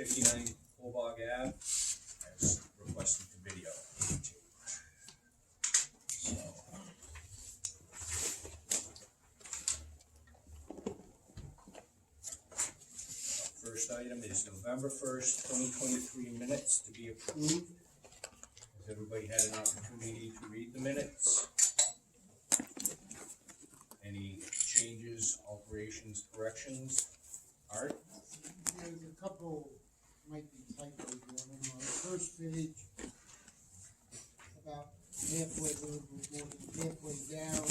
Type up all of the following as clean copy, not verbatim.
59 Bullbog Ave, as requested the video. So, first item is November 1st, 2023 minutes to be approved. Has everybody had an opportunity to read the minutes? Any changes, alterations, corrections? Art? There's a couple, might be typos, I don't know. On the first page, about halfway, a little bit more than halfway down,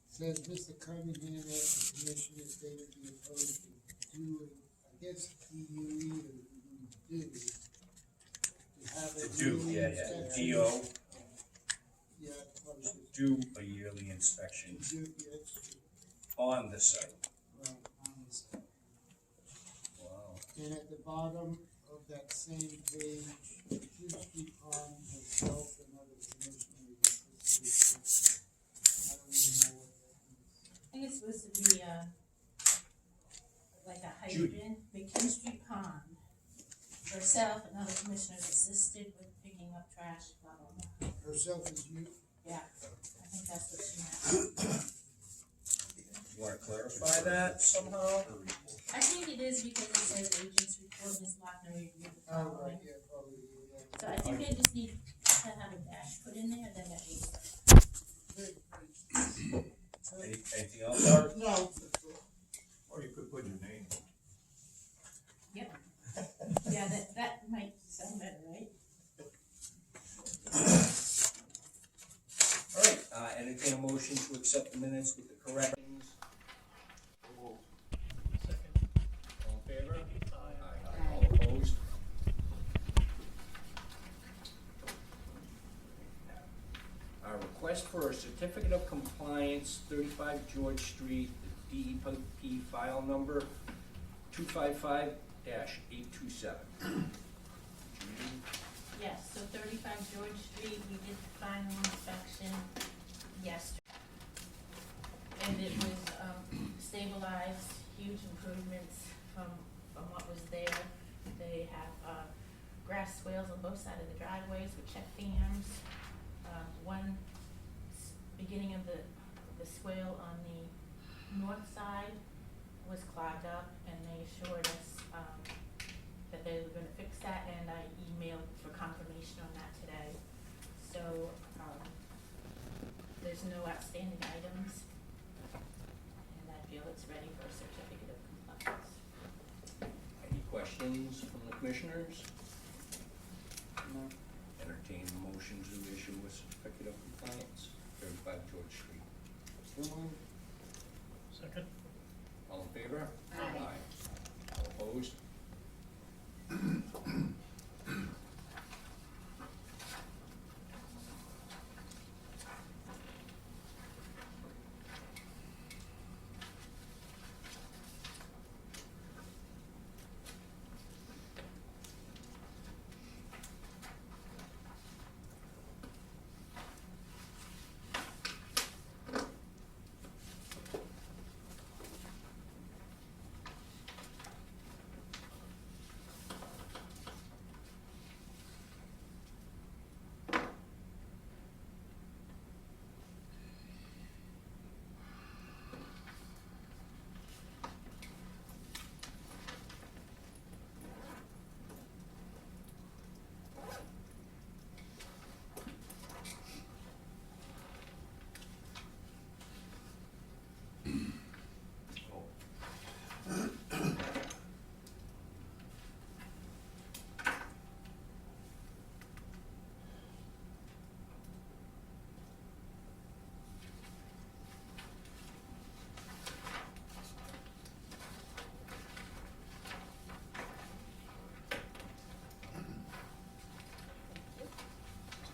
says Mr. Cunningham asked the commission if they would be opposed to doing, I guess, DUE or do, to have a yearly inspection. DO, Yeah, probably should do a yearly inspection do, yes, on the site. right, on this. Wow. And at the bottom of that same page, Chimney Pond herself and other commissioners. I don't even know what that means. I think it's supposed to be like a hydrant, McKinstry Pond. Herself and other commissioners assisted with picking up trash, blah, blah, blah. Herself is you. Yeah, I think that's what she meant. You wanna clarify that somehow? I think it is because it says agents report Ms. Lochner reviewed the Oh, right, following. yeah, probably, yeah. So I think they just need to have a dash put in there, then that means. Anything else, Art? No, that's all. Or you could put your name. Yep. Yeah, that might sound better, right? All right, entertain a motion to accept the minutes with the corrections. Second. All in favor? Aye. All opposed? Our request for a certificate of compliance, 35 George Street, the DEP file number 255-827. Yes, so 35 George Street, we did the final inspection yesterday. And it was stabilized, huge improvements from what was there. They have grass swales on both sides of the driveways with check dams. One beginning of the swale on the north side was clogged up, and they assured us that they were gonna fix that, and I emailed for confirmation on that today. So, there's no outstanding items, and I feel it's ready for a certificate of compliance. Any questions from the commissioners? No. Entertain a motion to issue a certificate of compliance, 35 George Street. So moved. Second. All in favor? Aye. All opposed?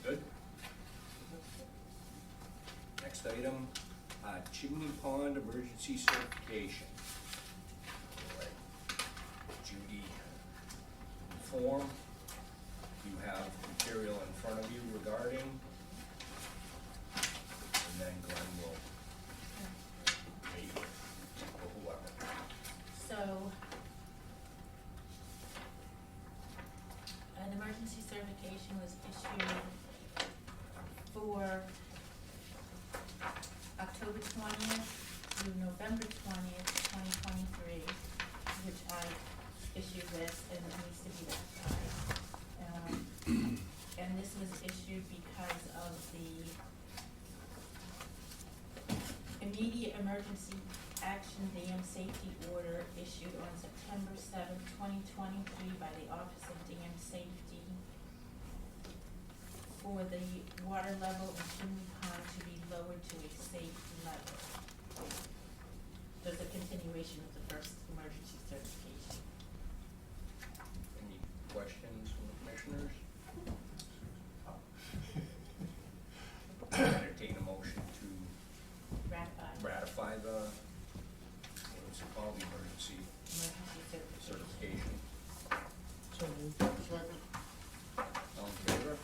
Good. Next item, Chimney Pond emergency certification. Right. Judy, form, you have material in front of you regarding, and then Glenn will wait for whoever. So, November 20th, 2023, which I issued this, and it needs to be ratified. And this was issued because of the immediate emergency action dam safety order issued on September 7th, 2023 by the Office of Dam Safety for the water level in Chimney Pond to be lowered to a safe level. There's a continuation of the first emergency certification. Any questions from the commissioners? Entertain a motion to ratify the, what's it called, the emergency Emergency certification. certification. So moved. Second. All in favor?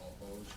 All opposed?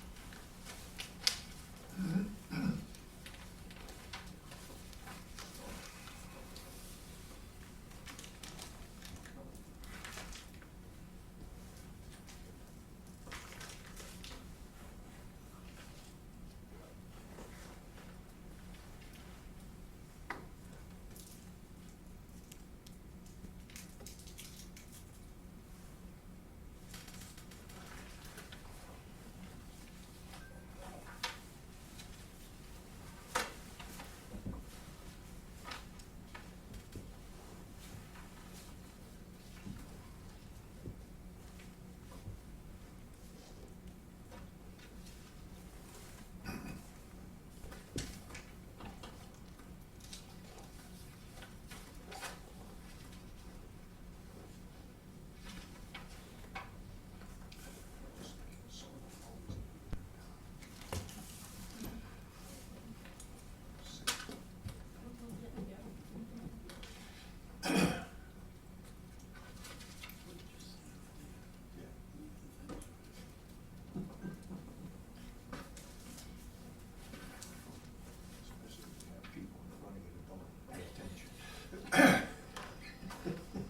Especially when you have people in front of you that don't pay attention.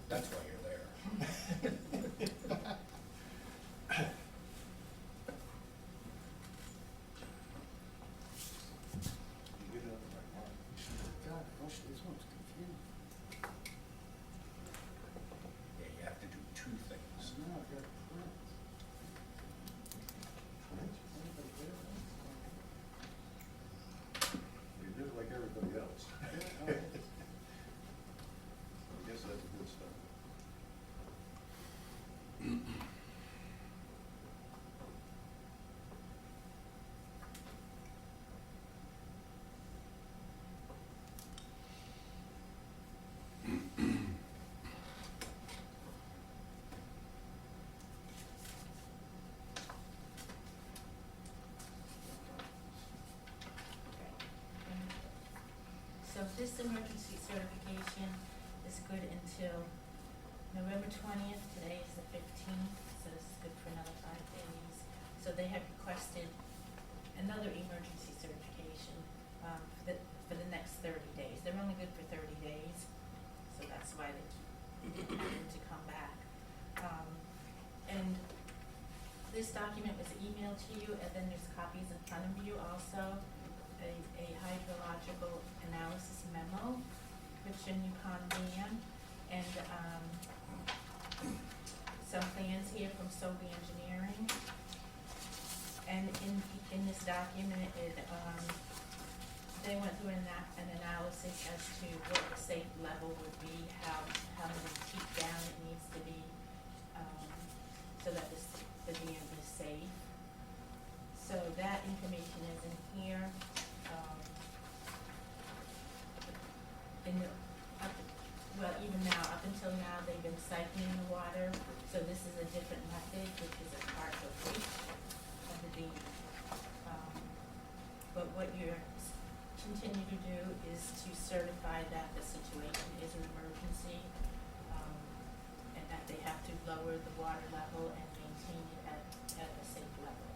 That's why you're there. You get it up right now. God, gosh, this one's confusing. Yeah, you have to do two things. Now I've got prints. You did it like everybody else. Yeah, I guess that's a good start. So this emergency certification is good until November 20th, today is the 15th, so this is good for another 5 days. So they have requested another emergency certification, for the next 30 days. They're only good for 30 days, so that's why they keep having to come back. And this document was emailed to you, and then there's copies in front of you also, a hydrological analysis memo for Chimney Pond Dam, and, some plans here from Sobe Engineering. And in this document, they went through an analysis as to what the safe level would be, how many feet down it needs to be, so that the dam is safe. So that information is in here. Even now, up until now, they've been cycling the water, so this is a different method, which is a partial breach of the dam. But what you're continue to do is to certify that the situation is an emergency, and that they have to lower the water level and maintain it at a safe level.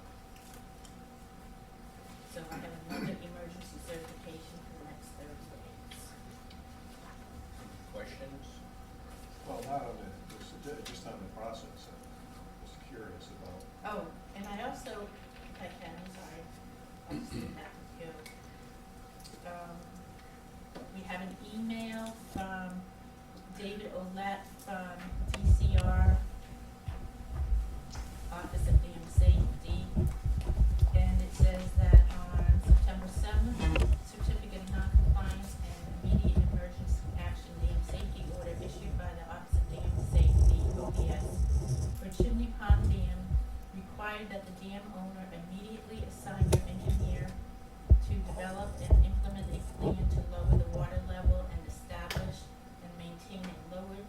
So I have another emergency certification for the next 30 days. Questions? Well, not on the, just on the process, I'm just curious about. Oh, and I also, if I can, I'm sorry, I'll just do that with you. we have an email from David Olette from DCR, Office of Dam Safety, and it says that on September 7th, certificate of noncompliance and immediate emergency action dam safety order issued by the Office of Dam Safety, ODS, for Chimney Pond Dam required that the dam owner immediately assign their engineer to develop and implement a plan to lower the water level and establish and maintain a lower,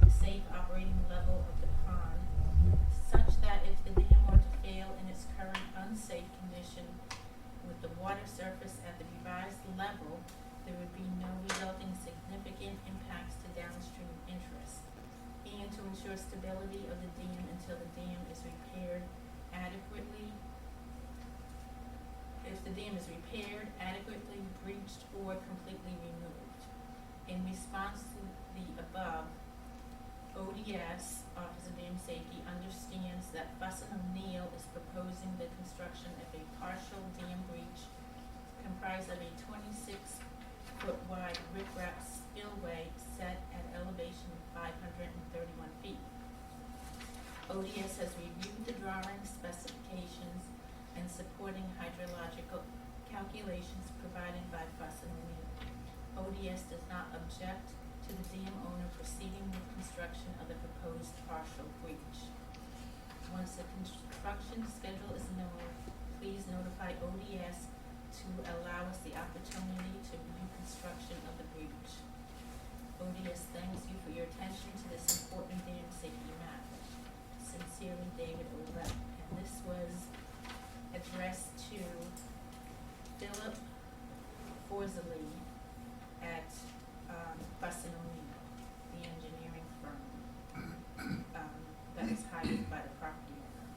safe operating level of the pond, such that if the dam were to fail in its current unsafe condition with the water surface at the revised level, there would be no resulting significant impacts to downstream interests, and to ensure stability of the dam until the dam is repaired adequately. If the dam is repaired, adequately breached, or completely removed. In response to the above, ODS, Office of Dam Safety, understands that Fuss and O'Neill is proposing the construction of a partial dam breach comprised of a 26-foot wide riprap spillway set at elevation of 531 feet. ODS has reviewed the drawing specifications and supporting hydrological calculations provided by Fuss and O'Neill. ODS does not object to the dam owner proceeding with construction of the proposed partial breach. Once the construction schedule is known, please notify ODS to allow us the opportunity to review construction of the breach. ODS thanks you for your attention to this important dam safety matter. Sincerely, David Olette. And this was addressed to Philip Forzley at Fuss and O'Neill, the engineering firm that was hired by the property owner.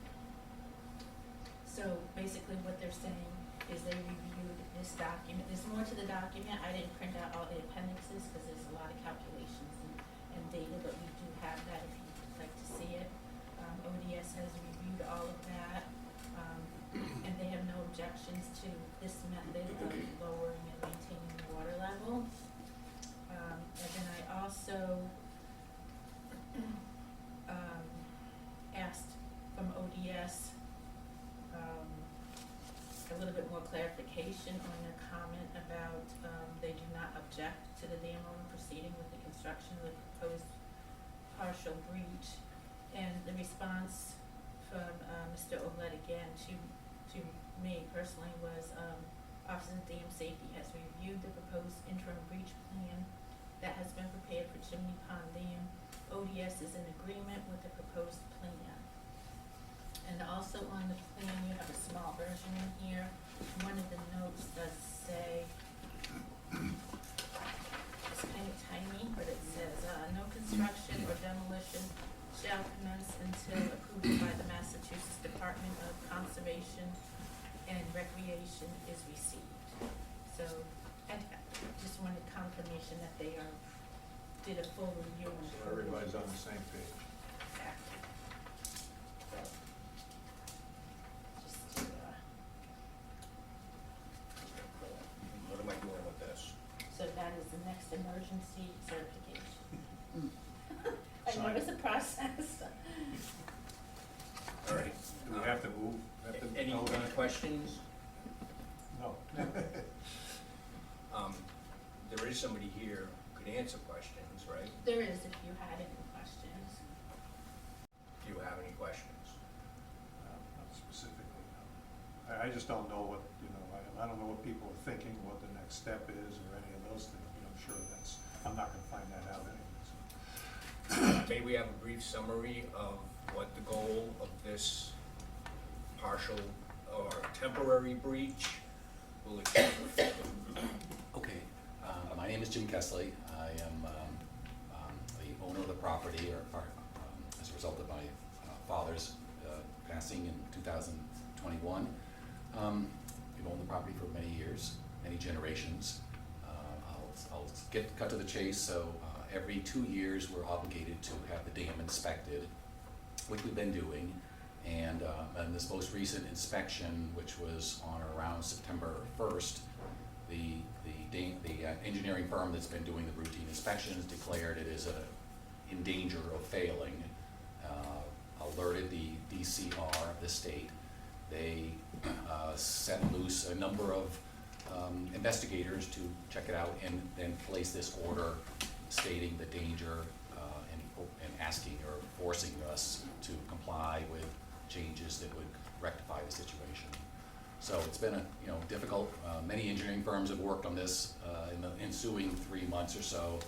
So basically what they're saying is they reviewed this document. There's more to the document. I didn't print out all the appendixes because there's a lot of calculations and data, but we do have that if you'd like to see it. ODS has reviewed all of that, and they have no objections to this method of lowering and maintaining the water level. And then I also asked from ODS a little bit more clarification on their comment about they do not object to the dam owner proceeding with the construction of the proposed partial breach. And the response from Mr. Olette again to me personally was Office of Dam Safety has reviewed the proposed interim breach plan that has been prepared for Chimney Pond Dam. ODS is in agreement with the proposed plan. And also on the plan, you have a small version in here. One of the notes does say, it's kind of tiny, but it says, no construction or demolition shall commence until approved by the Massachusetts Department of Conservation and Recreation is received. So I just wanted confirmation that they did a full review. So everybody's on the same page. Exactly. So, just to, What am I doing with this? so that is the next emergency certification. I know Sign. it's a process. All right. Do we have to move? Any questions? No. There is somebody here who could answer questions, right? There is, if you had any questions. Do you have any questions? Not specifically, no. I just don't know what, I don't know what people are thinking, what the next step is, or any of those things, but I'm sure I'm not gonna find that out anyway, so. May we have a brief summary of what the goal of this partial or temporary breach will achieve? Okay, my name is Jim Kessley. I am the owner of the property, as a result of my father's passing in 2021. We've owned the property for many years, many generations. I'll cut to the chase. So every 2 years, we're obligated to have the dam inspected, which we've been doing. And this most recent inspection, which was on or around September 1st, the engineering firm that's been doing the routine inspections declared it is in danger of failing, alerted the DCR of the state. They set loose a number of investigators to check it out and then place this order stating the danger and asking or forcing us to comply with changes that would rectify the situation. So it's been difficult. Many engineering firms have worked on this in the ensuing 3 months or so.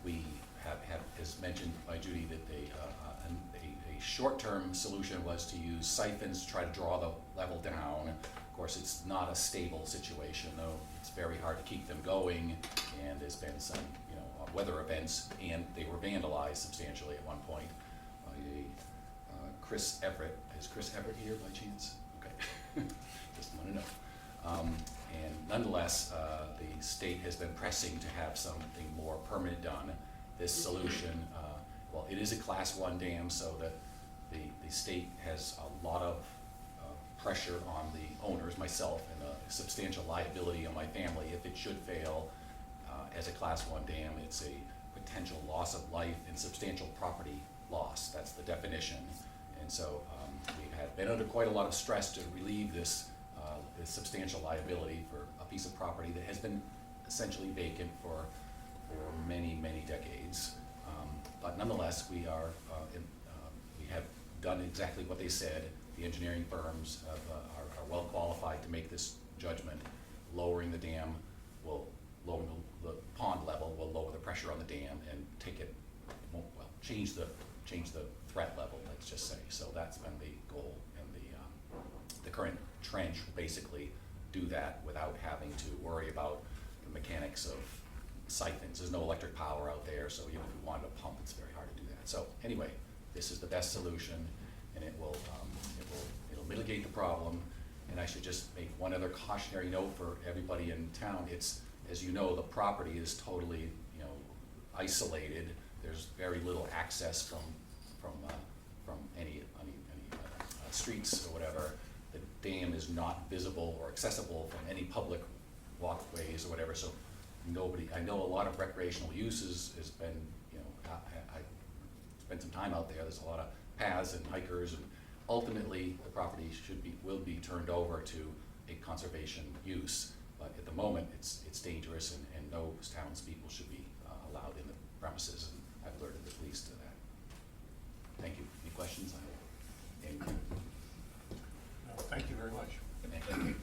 We have, as mentioned by Judy, that a short-term solution was to use siphons to try to draw the level down. Of course, it's not a stable situation, though. It's very hard to keep them going, and there's been some weather events, and they were vandalized substantially at one point by Chris Everett. Is Chris Everett here by chance? Okay, just want to know. And nonetheless, the state has been pressing to have something more permanent done. This solution, well, it is a Class 1 dam, so that the state has a lot of pressure on the owners, myself, and a substantial liability on my family if it should fail. As a Class 1 dam, it's a potential loss of life and substantial property loss. That's the definition. And so we've been under quite a lot of stress to relieve this substantial liability for a piece of property that has been essentially vacant for many, many decades. But nonetheless, we have done exactly what they said. The engineering firms are well qualified to make this judgment. Lowering the dam will lower the pond level, will lower the pressure on the dam and change the threat level, let's just say. So that's been the goal, and the current trench will basically do that without having to worry about the mechanics of siphons. There's no electric power out there, so even if we wanted to pump, it's very hard to do that. So anyway, this is the best solution, and it'll mitigate the problem. And I should just make one other cautionary note for everybody in town. It's, as you know, the property is totally, isolated. There's very little access from any streets or whatever. The dam is not visible or accessible from any public walkways or whatever. So I know a lot of recreational uses has been, I spent some time out there. There's a lot of paths and hikers, and ultimately the property will be turned over to a conservation use. But at the moment, it's dangerous, and no townspeople should be allowed in the premises, and I've alerted the police to that. Thank you. Any questions? No, thank you very much. Thank you.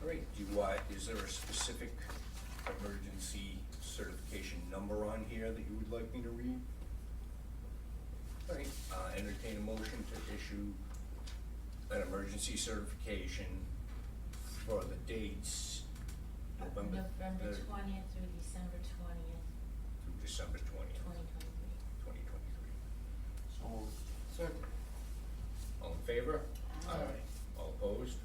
All right, is there a specific emergency certification number on here that you would like me to read? All right, entertain a motion to issue an emergency certification for the dates November 20th through December 20th, through December 20th, 2023. 2023. So moved. Second. All in favor? Aye. All opposed?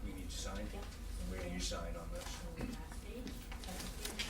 We need to sign? Yep. Where do you sign on this? So last page, second page.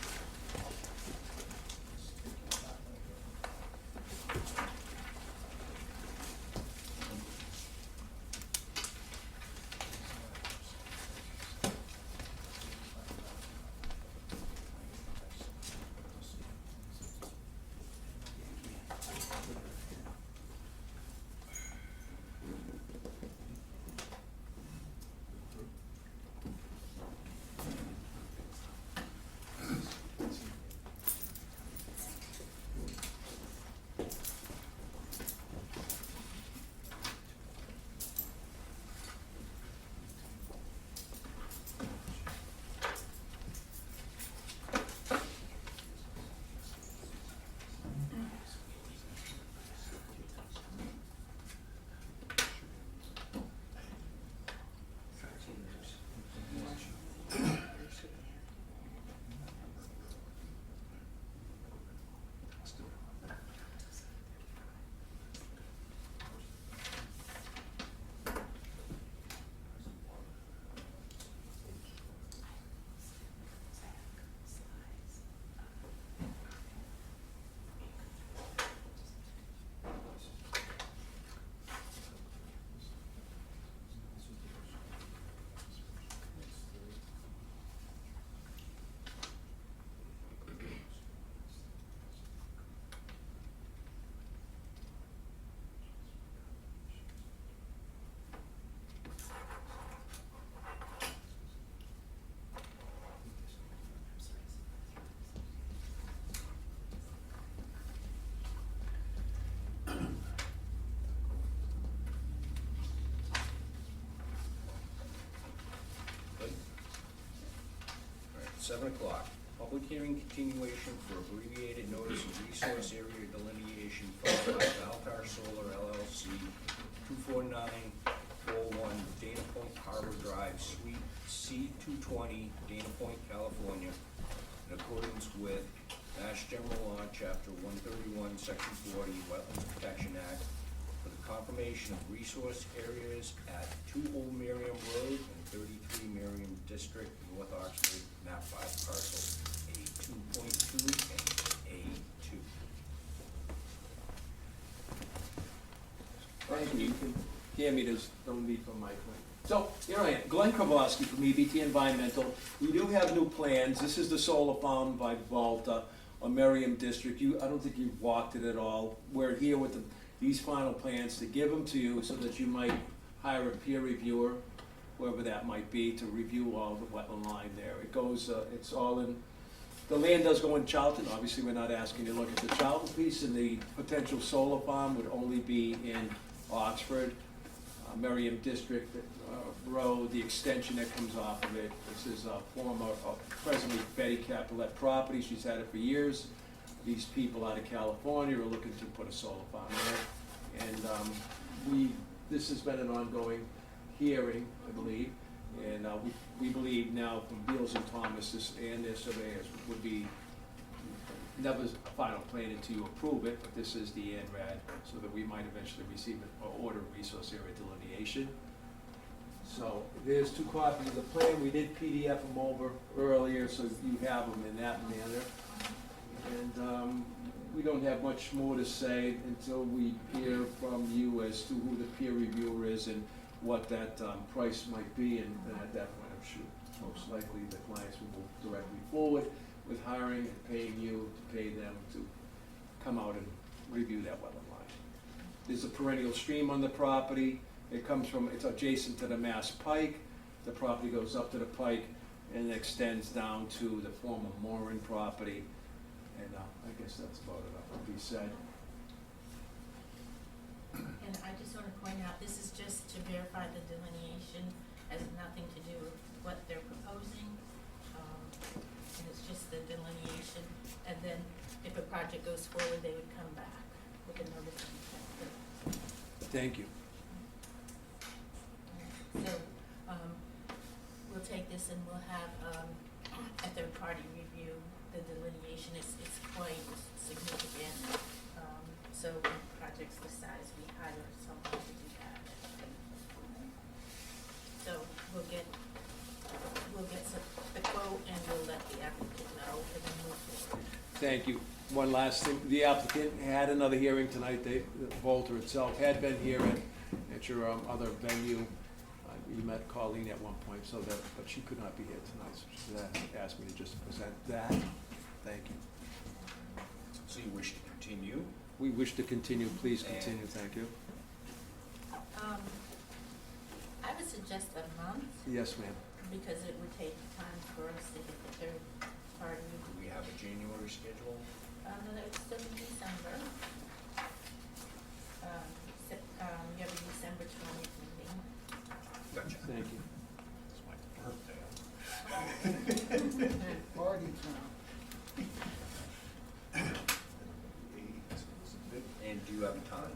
7:00. Public hearing continuation for abbreviated notice of resource area delineation filed by Valtar Solar LLC, 24941 Dana Point Harbor Drive, Suite C220, Dana Point, California, in accordance with Mass General Law, Chapter 131, Section 40, Wetlands Protection Act, for the confirmation of resource areas at 2 Old Mirriam Road and 33 Mirriam District, North Oxford, map 5, parcel A2.2 and A2. Thank you. You can hear me, there's no need for my mic. So, here I am, Glenn Kowalski from EBT Environmental. We do have new plans. This is the solar farm by Volta, or Mirriam District. I don't think you've walked it at all. We're here with these final plans to give them to you so that you might hire a peer reviewer, whoever that might be, to review all the wetland line there. It goes, it's all in, the land does go in Charlton. Obviously, we're not asking you to look at the Charlton piece, and the potential solar farm would only be in Oxford, Mirriam District Road, the extension that comes off of it. This is former, presently Betty Capulet property. She's had it for years. These people out of California are looking to put a solar farm in it. And this has been an ongoing hearing, I believe. And we believe now from Beals and Thomas and their surveyors would be never a final plan until you approve it, but this is the ANRAD, so that we might eventually receive an order of resource area delineation. So there's 2 copies of the plan. We did PDF them over earlier, so you have them in that manner. And we don't have much more to say until we hear from you as to who the peer reviewer is and what that price might be. And at that point, I'm sure most likely the clients will move directly forward with hiring and paying you to pay them to come out and review that wetland line. There's a perennial stream on the property. It comes from, it's adjacent to the Mass Pike. The property goes up to the Pike and extends down to the former Moran property. And I guess that's about enough to be said. And I just want to point out, this is just to verify the delineation, has nothing to do with what they're proposing. And it's just the delineation. And then if a project goes forward, they would come back with a notice of intent. Thank you. So, we'll take this and we'll have a third party review the delineation. It's quite significant. So when projects this size, we hire someone to do that. So we'll get the quote and we'll let the applicant know and then move forward. Thank you. One last thing, the applicant had another hearing tonight. Volta itself had been here at your other venue. You met Colleen at one point, but she could not be here tonight, so she asked me to just present that. Thank you. So you wish to continue? We wish to continue. Please continue. Thank you. I would suggest a month Yes, ma'am. because it would take time for us to get the third party. Do we have a January schedule? No, that would still be December. We have a December 20th meeting. Gotcha. Thank you. It's my birthday. Party time. And do you have a time?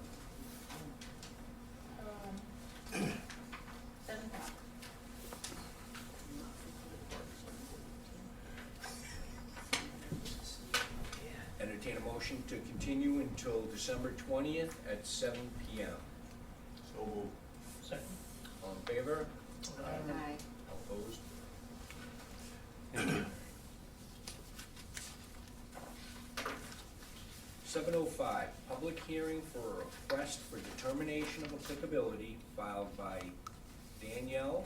7 o'clock. Entertain a motion to continue until December 20th at 7 p.m. So moved. Second. All in favor? Aye. Opposed? Thank you. 7:05, public hearing for a request for determination of applicability filed by Danielle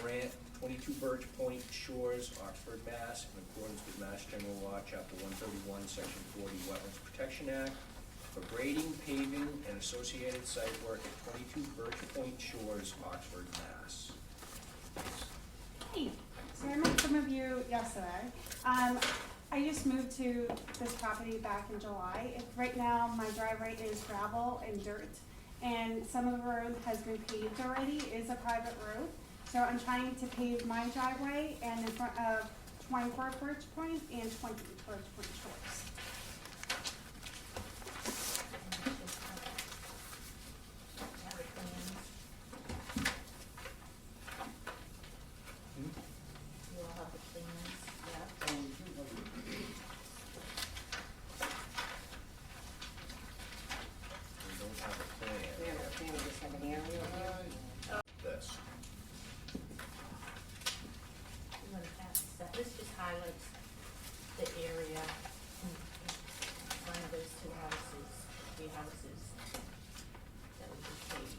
Grant, 22 Birch Point Shores, Oxford, Mass., in accordance with Mass General Law, Chapter 131, Section 40, Wetlands Protection Act, for grading, paving, and associated site work at 22 Birch Point Shores, Oxford, Mass. Hey, so I met some of you yesterday. I just moved to this property back in July. Right now, my driveway is gravel and dirt, and some of the road has been paved already. It is a private road, so I'm trying to pave my driveway and in front of 24 Birch Point and 20 Birch Point Shores. Have the plans. You all have the plans, yeah. And we do have We don't have a plan. We have a plan, we just have an area here. This. You wanna pass that, this just highlights the area in front of those two houses, three houses that would be paved.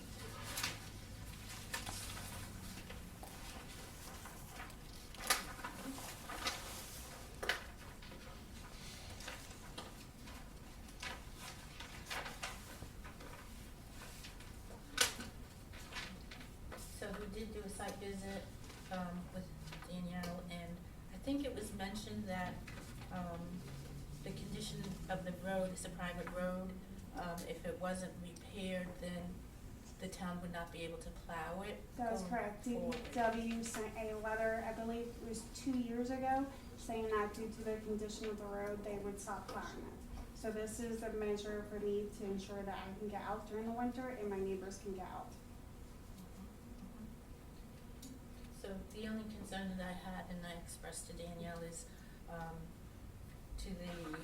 So we did do a site visit, with Danielle, and I think it was mentioned that, the condition of the road, it's a private road, if it wasn't repaired, then the town would not be able to plow it. That was going correct. forward. DPW sent a letter, I believe it was 2 years ago, saying that due to the condition of the road, they would stop plowing it. So this is a measure for me to ensure that I can get out during the winter and my neighbors can get out. So the only concern that I had, and I expressed to Danielle, is, to the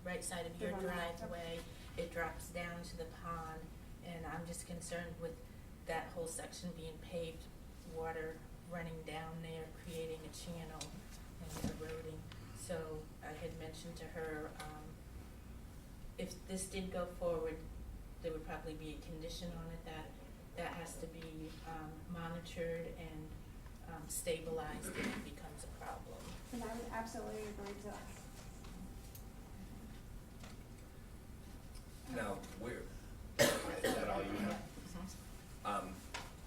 right side of your The one right, yep. driveway, it drops down to the pond, and I'm just concerned with that whole section being paved, water running down there, creating a channel and eroding. So I had mentioned to her, if this did go forward, there would probably be a condition on it that has to be, monitored and, stabilized if it becomes a problem. And I would absolutely agree to that. Now, where, is that all you have?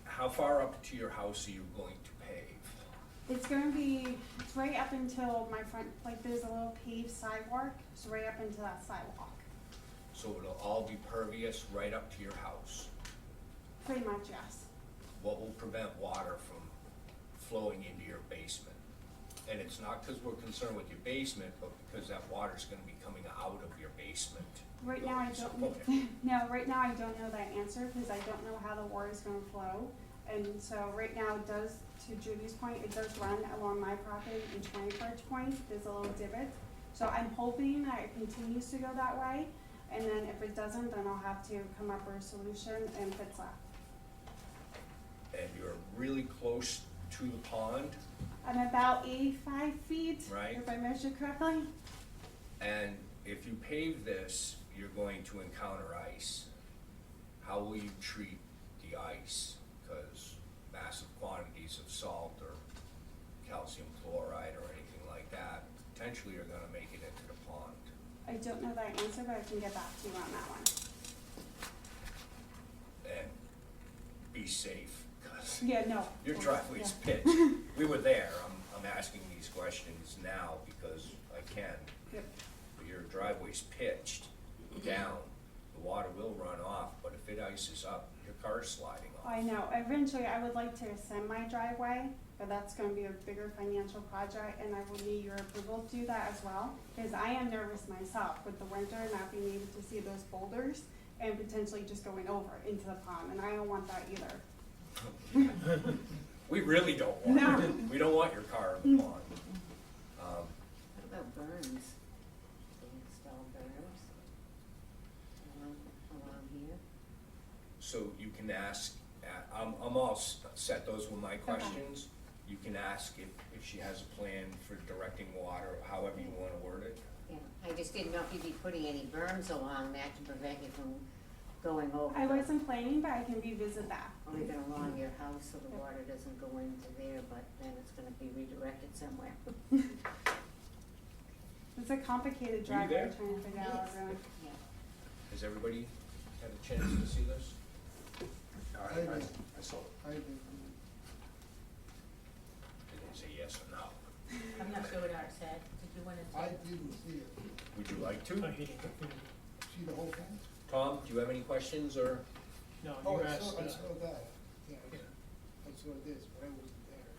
How far up to your house are you going to pave? It's gonna be, it's right up until my front, like there's a little paved sidewalk, so right up into that sidewalk. So it'll all be pervious right up to your house? Pretty much, yes. What will prevent water from flowing into your basement? And it's not because we're concerned with your basement, but because that water's gonna be coming out of your basement. Right now, I don't, Okay. no, right now I don't know that answer, because I don't know how the water's gonna flow. And so right now it does, to Judy's point, it does run along my property in 20 Birch Point, there's a little divot. So I'm hoping that it continues to go that way, and then if it doesn't, then I'll have to come up with a solution and fix that. And you're really close to the pond, I'm about 85 feet, Right. if I measure correctly. and if you pave this, you're going to encounter ice. How will you treat the ice? Because massive quantities of salt or calcium chloride or anything like that potentially are gonna make it into the pond. I don't know that answer, but I can get back to you on that one. And be safe, because Yeah, no. your of course, driveway's yeah. pitched. We were there, I'm asking these questions now because I can. Yep. But your driveway's pitched down, the water will run off, but if it ices up, your car's sliding off. I know, eventually I would like to extend my driveway, but that's gonna be a bigger financial project, and I will need your approval to do that as well, because I am nervous myself with the winter, not being able to see those boulders, and potentially just going over into the pond, and I don't want that either. We really don't want No. it. We don't want your car in the pond. What about berms? They install berms along here? So you can ask, I'm all set, those were my questions. You can ask if she has a plan for directing water, however you wanna word it. Yeah, I just didn't know if you'd be putting any berms along that to prevent you from going over. I the- wasn't planning, but I can revisit that. Or even along your house so the water doesn't go into there, but then it's gonna be redirected somewhere. It's a complicated Were you driveway, there? trying to figure out everything. Yeah. Has everybody had a chance to see this? I saw it. I agree. They didn't say yes or no. I'm not sure what Art said, did you wanna I say? didn't see it. Would you like to? See the whole thing? Tom, do you have any questions or? No, Oh, you I asked, saw that. Yeah, Yeah. I saw this, but I wasn't there.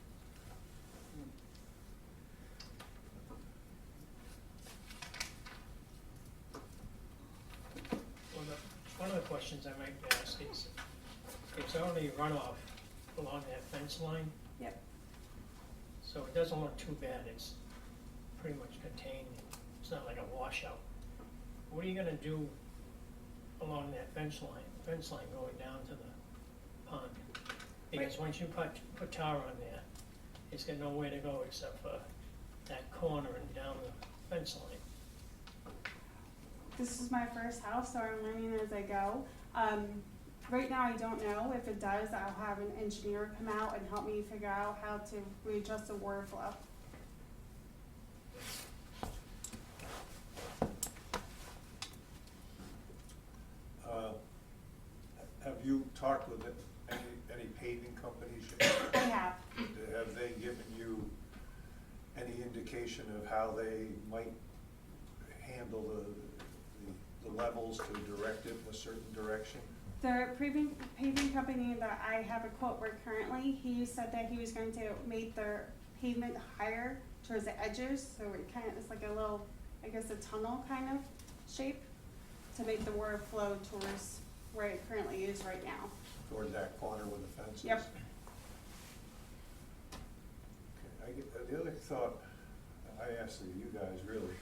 questions I might ask is, it's only runoff along that fence line, Yep. so it doesn't look too bad, it's pretty much contained, it's not like a washout. What are you gonna do along that fence line going down to the pond? Because once you put tar on there, it's got nowhere to go except for that corner and down the fence line. This is my first house, so I'm learning as I go. Right now, I don't know. If it does, I'll have an engineer come out and help me figure out how to readjust the water flow. Have you talked with any paving companies I yet? have. Have they given you any indication of how they might handle the levels to direct it in a certain direction? The paving company that I have a quote with currently, he said that he was going to make the pavement higher towards the edges, so it kind of, it's like a little, I guess a tunnel kind of shape to make the water flow towards where it currently is right now. Toward that corner where the fence is? Yep. Okay, the other thought I asked you guys really,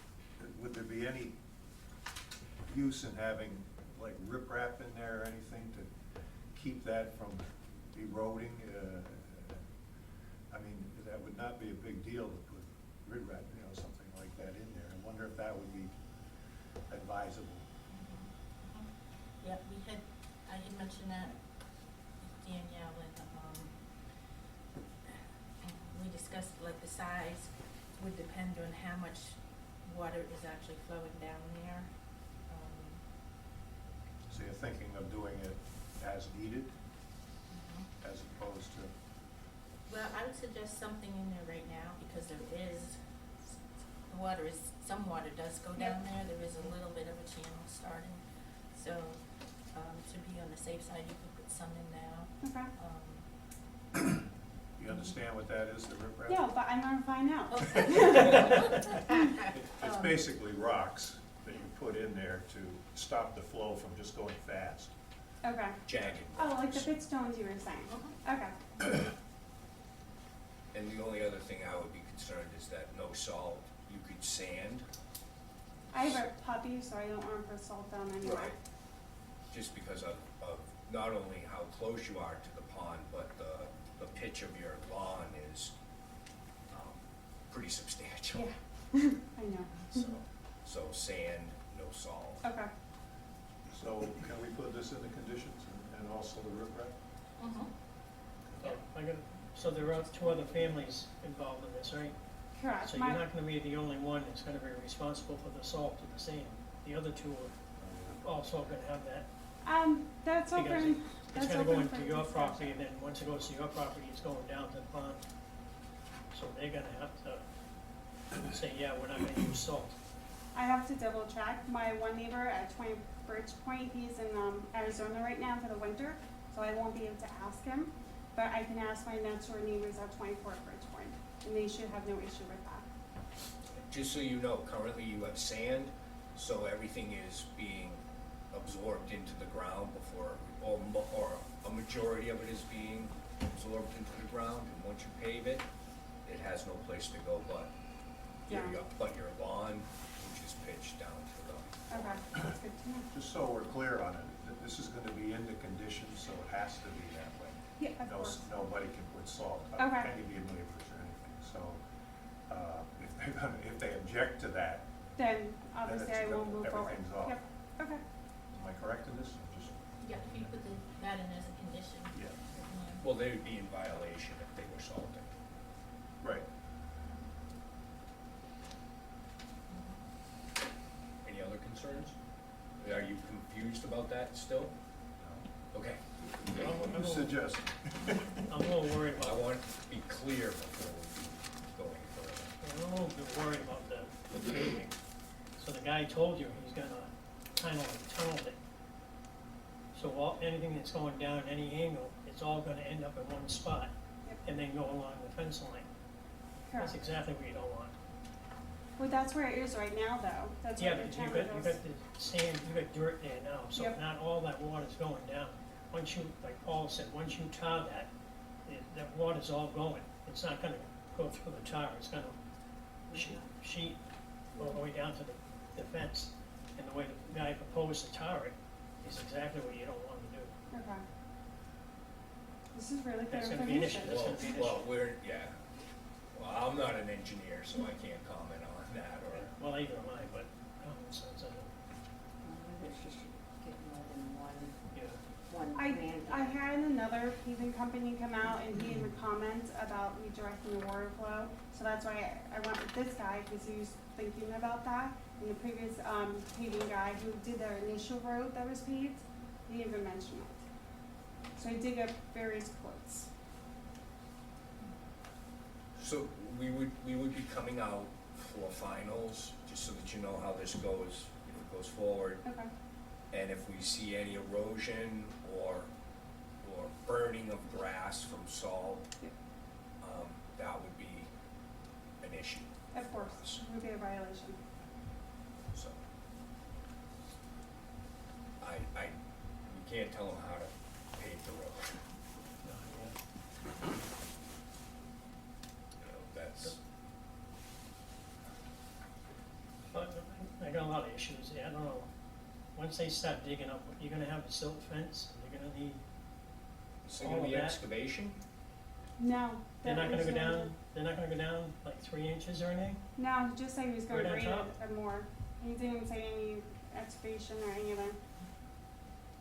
would there be any use in having like riprap in there or anything to keep that from eroding? I mean, that would not be a big deal to put riprap, something like that in there. I wonder if that would be advisable. Yep, I had mentioned that with Danielle, and, we discussed like the size would depend on how much water is actually flowing down there. So you're thinking of doing it as needed, Mhm. as opposed to, Well, I would suggest something in there right now, because some water does go down there, there is a little bit of a channel starting. So, to be on the safe side, you could put some in now. Okay. you understand what that is, the riprap? Yeah, but I'm gonna find out. It's basically rocks that you put in there to stop the flow from just going fast. Okay. Jagged. Oh, like the pit stones you were saying. Okay. And the only other thing I would be concerned is that no salt, you could sand, I have a puppy, so I don't want to put salt down anywhere. just because of not only how close you are to the pond, but the pitch of your lawn is pretty substantial. Yeah. I know. So sand, no salt. Okay. So can we put this in the conditions and also the riprap? Yeah, so there are 2 other families involved in this, right? Correct. So you're not gonna be the only one that's gonna be responsible for the salt and the sand. The other 2 are also gonna have that. That's Because open. it's That's gonna go open into for your discussion. property, and then once it goes to your property, it's going down to the pond. So they're gonna have to say, yeah, we're not gonna use salt. I have to double check. My one neighbor at 20 Birch Point, he's in Arizona right now for the winter, so I won't be able to ask him. But I can ask my next door neighbors at 24 Birch Point, and they should have no issue with that. Just so you know, currently you have sand, so everything is being absorbed into the ground before, or a majority of it is being absorbed into the ground, and once you pave it, it has no place to go but your lawn, which is pitched down to the. Okay, that's good to know. Just so we're clear on it, this is gonna be in the conditions, so it has to be that way. Yeah, of course. Nobody can put salt, Okay. any of your neighbors or anything, so, if they object to that, Then obviously I it's- will move forward. everything's off. Yep. Okay. am I correct in this? Just, Yeah, if you put that in as a condition. yeah, Well, they would be in violation if they were salting. right. Any other concerns? Are you confused about that still? Okay. I'm Suggest. a little worried I about, want it to be clear before we going further. I'm a little bit worried about the paving. So the guy told you he's gonna kind of like tunnel it. So anything that's going down any angle, it's all gonna end up in one spot Yep. and then go along the fence line. That's Correct. exactly what you don't want. Well, that's where it is right now, though. That's Yeah, where but the you town got goes. the sand, you got dirt there now, so Yep. not all that water's going down. Once you, like Paul said, once you tar that, that water's all going. It's not gonna go through the tar, it's gonna sheet all the way down to the fence. And the way the guy proposed to tar it is exactly what you don't want to do. Okay. This is really good That's gonna be an issue. information. That's Well, gonna be an well, issue. we're, yeah. Well, I'm not an engineer, so I can't comment on that, or, Well, either am I, but common sense, I don't, Maybe she should get more than one I plan. had another paving company come out and he had comments about redirecting the water flow. So that's why I went with this guy, because he was thinking about that. And the previous, paving guy who did the initial road that was paved, he didn't even mention it. So I did get various quotes. so we would be coming out for finals, just so that you know how this goes, if it goes forward. Okay. And if we see any erosion or burning of grass from salt, Yep. that would be an issue. Of course, it would be a violation. So, we can't tell them how to pave the road. You know, that's, but I got a lot of issues there, I don't know. Once they start digging up, you're gonna have a silt fence, and you're gonna need, is there gonna all of be that. excavation? No. they're not that gonna was go not- down, they're not gonna go down like 3 inches or anything? No, he just said he was gonna Right on grade top? it more. He didn't say any excavation or anything,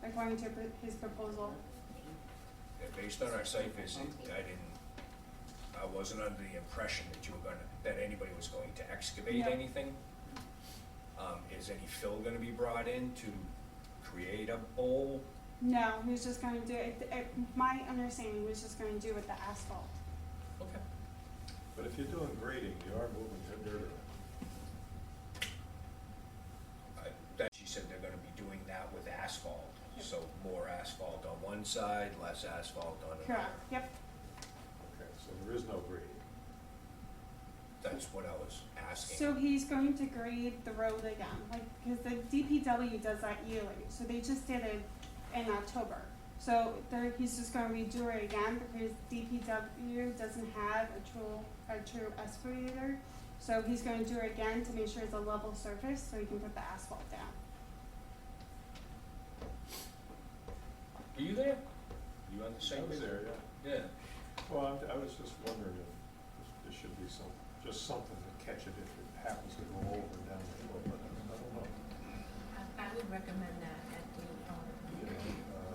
according to his proposal. Yeah, based on our site visit, I wasn't under the impression that anybody was going to excavate No. anything. Is any fill gonna be brought in to create a bowl? No, he was just gonna do it, my understanding was just gonna do with the asphalt. Okay. But if you're doing grading, you are moving the dirt around. That, she said they're gonna be doing that with asphalt, Yep. so more asphalt on one side, less asphalt on another. Correct, yep. Okay, so there is no grading. That's what I was asking. So he's going to grade the road again, like, because the DPW does that yearly, so they just did it in October. So he's just gonna redo it again because DPW doesn't have a true excavator. So he's gonna do it again to make sure it's a level surface, so he can put the asphalt down. Were you there? You on the I same was visit? there, yeah. Yeah. Well, I was just wondering if there should be just something to catch it if it happens to go over down the hill, but I don't know. I would recommend that at the,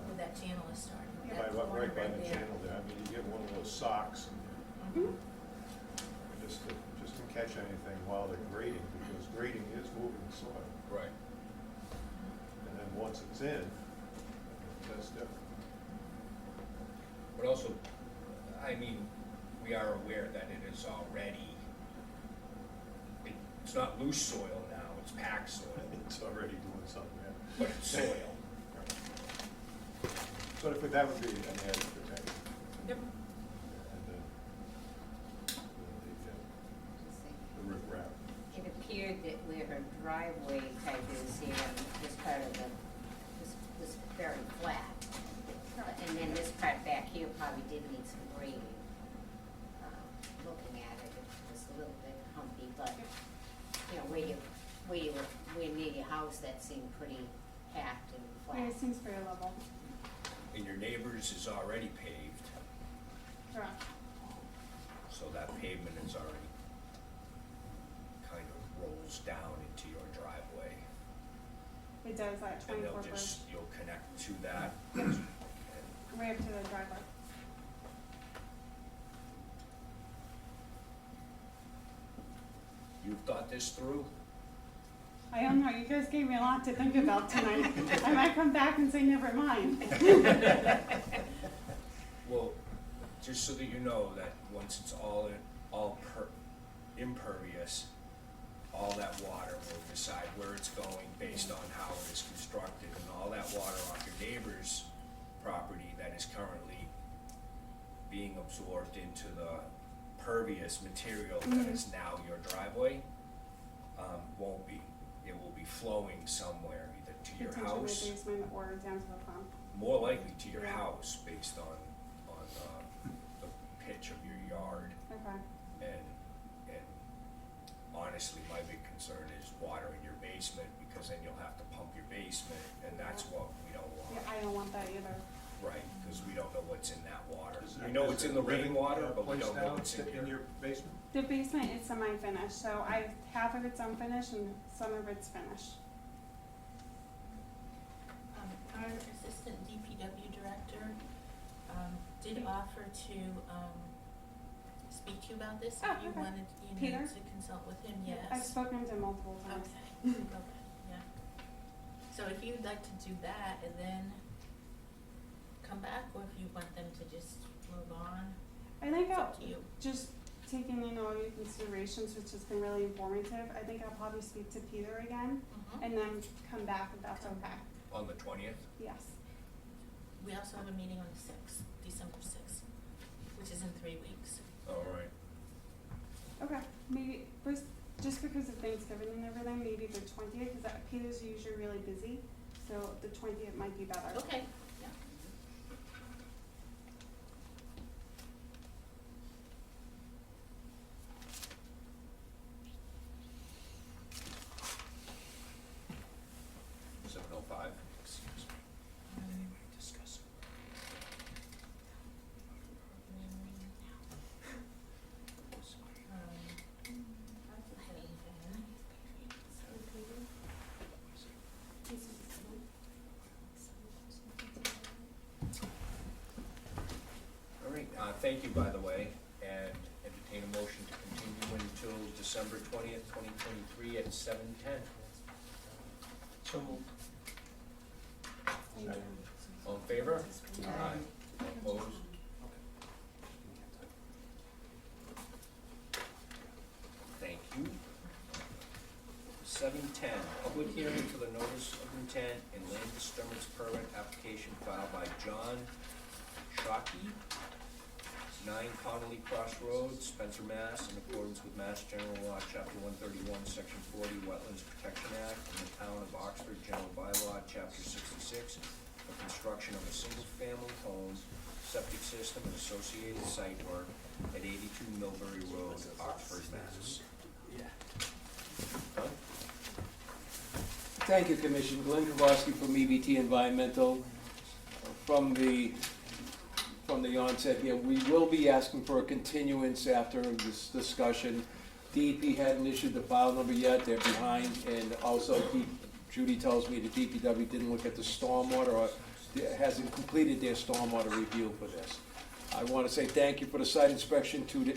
where that channel is starting. Yeah. That corner Right by the there. channel there, I mean, you get one of those socks and Mhm. just to catch anything while they're grading, because grading is moving the soil. Right. And then once it's in, that's different. But also, I mean, we are aware that it is already, it's not loose soil now, it's packed soil, It's already doing something, yeah. but it's soil. So that would be an added protection. Yep. And the riprap. It appeared that where her driveway type is here, this part of this very flat. And then this part back here probably did need some grading. Looking at it, it was a little bit humpy, but, you know, where near your house, that seemed pretty packed and Yeah, flat. it seems pretty level. And your neighbors is already paved, Correct. so that pavement is already kind of rolls down into your driveway. It does that And 24 they'll foot, you'll connect to that. right up to the driveway. You've thought this through? I don't know, you guys gave me a lot to think about tonight. I might come back and say, never mind. Well, just so that you know that once it's all impervious, all that water will decide where it's going based on how it is constructed, and all that water off your neighbor's property that is currently being absorbed into the pervious material that is now your driveway, Won't be. It will be flowing somewhere, either to your Potentially house, basement or down to the pump. more likely to your Yeah. house, based on the pitch of your yard. Okay. And honestly, my big concern is water in your basement, because then you'll have to pump your basement, and that's what we don't Yeah, want. I don't want that either. Right, because we don't know what's in that water. Is We there- know is what's in there the living, rainwater, but we place don't know now what's in in your basement? The basement is semi-finished, so half of it's unfinished and some of it's finished. Our assistant DPW director, did offer to, speak to you about this, Oh, if you okay. wanted, Peter? to consult with him, yes. I've spoken to him multiple times. Okay, okay, yeah. So if you'd like to do that and then come back, or if you want them to just move on, I think it's I'll, up to you. just taking in all your considerations, which has been really informative, I think I'll probably speak to Peter again Mhm. and then come back if that's okay. On the 20th? Yes. We also have a meeting on the sixth, December sixth, which is in 3 weeks. All right. Okay, maybe, just because of Thanksgiving and everything, maybe the 20th, because Peter's usually really busy, so the 20th might be better. Okay, yeah. Excuse me. Discuss. All right, thank you, by the way, and entertain a motion to continue until December 20th, 2023 at 7:10. So moved. All in favor? Aye. All opposed? Thank you. 7:10, public hearing for the notice of intent and land disturbance permit application filed by John Shockey, 9 Connolly Cross Road, Spencer, Mass, in accordance with Mass General Law, Chapter 131, Section 40, Wetlands Protection Act, and the Town of Oxford General Bylaw, Chapter 66, for construction of a single-family home, septic system, and associated site work at 82 Millbury Road, Oxford, Mass. Done? Thank you, Commissioner. Glenn Kowalski from EBT Environmental. From the onset here, we will be asking for a continuance after this discussion. DEP hadn't issued the file number yet, they're behind, and also Judy tells me the DPW didn't look at the stormwater, or hasn't completed their stormwater review for this. I want to say thank you for the site inspection 2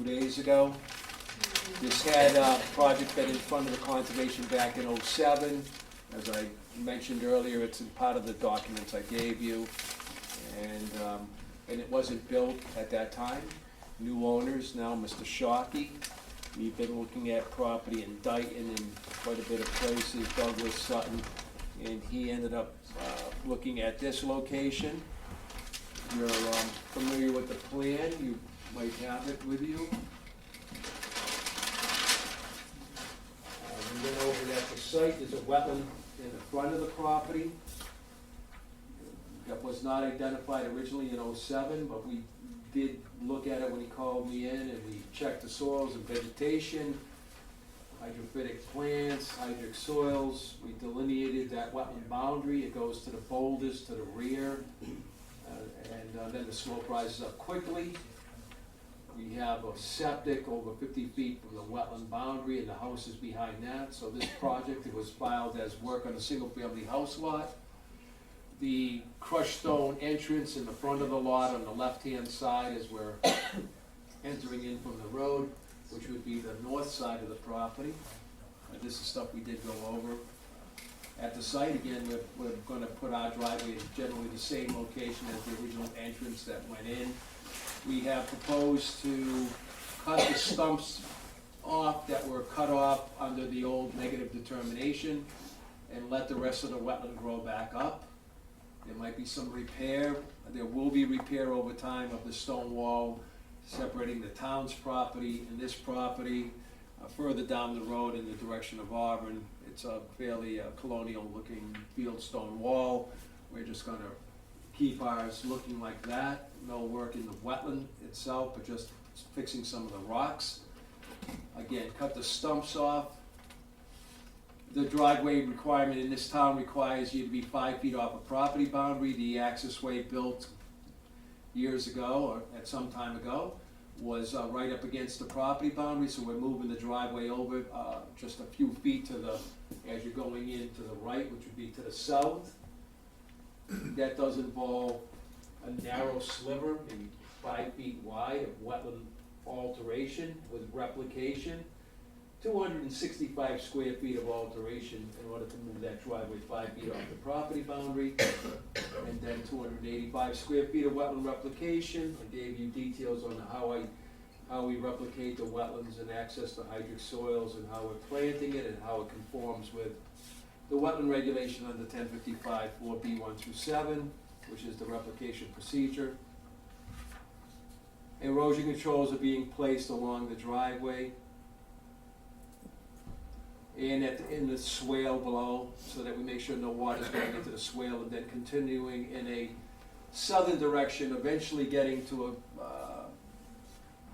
days ago. This had a project been in front of the conservation back in '07. As I mentioned earlier, it's in part of the documents I gave you. And it wasn't built at that time. New owners, now Mr. Shockey. We've been looking at property in Dayton and quite a bit of places, Douglas, Sutton, and he ended up looking at this location. You're familiar with the plan, you might have it with you. We went over that the site, there's a wetland in the front of the property that was not identified originally in '07, but we did look at it when he called me in, and we checked the soils and vegetation, hydrophytic plants, hydric soils. We delineated that wetland boundary. It goes to the boulders to the rear, and then the slope rises up quickly. We have a septic over 50 feet from the wetland boundary, and the house is behind that. So this project, it was filed as work on a single-family house lot. The crushed stone entrance in the front of the lot on the left-hand side as we're entering in from the road, which would be the north side of the property. This is stuff we did go over. At the site, again, we're gonna put our driveway in generally the same location as the original entrance that went in. We have proposed to cut the stumps off that were cut off under the old negative determination and let the rest of the wetland grow back up. There might be some repair, there will be repair over time of the stone wall separating the town's property and this property. Further down the road in the direction of Auburn, it's a fairly colonial-looking fieldstone wall. We're just gonna keep ours looking like that. No work in the wetland itself, but just fixing some of the rocks. Again, cut the stumps off. The driveway requirement in this town requires you to be 5 feet off a property boundary. The access way built years ago, or at some time ago, was right up against the property boundary, so we're moving the driveway over just a few feet to the, as you're going in to the right, which would be to the south. That does involve a narrow sliver, maybe 5 feet wide, of wetland alteration with replication. 265 square feet of alteration in order to move that driveway 5 feet off the property boundary. And then 285 square feet of wetland replication. I gave you details on how we replicate the wetlands and access to hydric soils and how we're planting it and how it conforms with the wetland regulation under 1055 4B1 through 7, which is the replication procedure. Erosion controls are being placed along the driveway and in the swale below, so that we make sure no water's going into the swale, and then continuing in a southern direction, eventually getting to a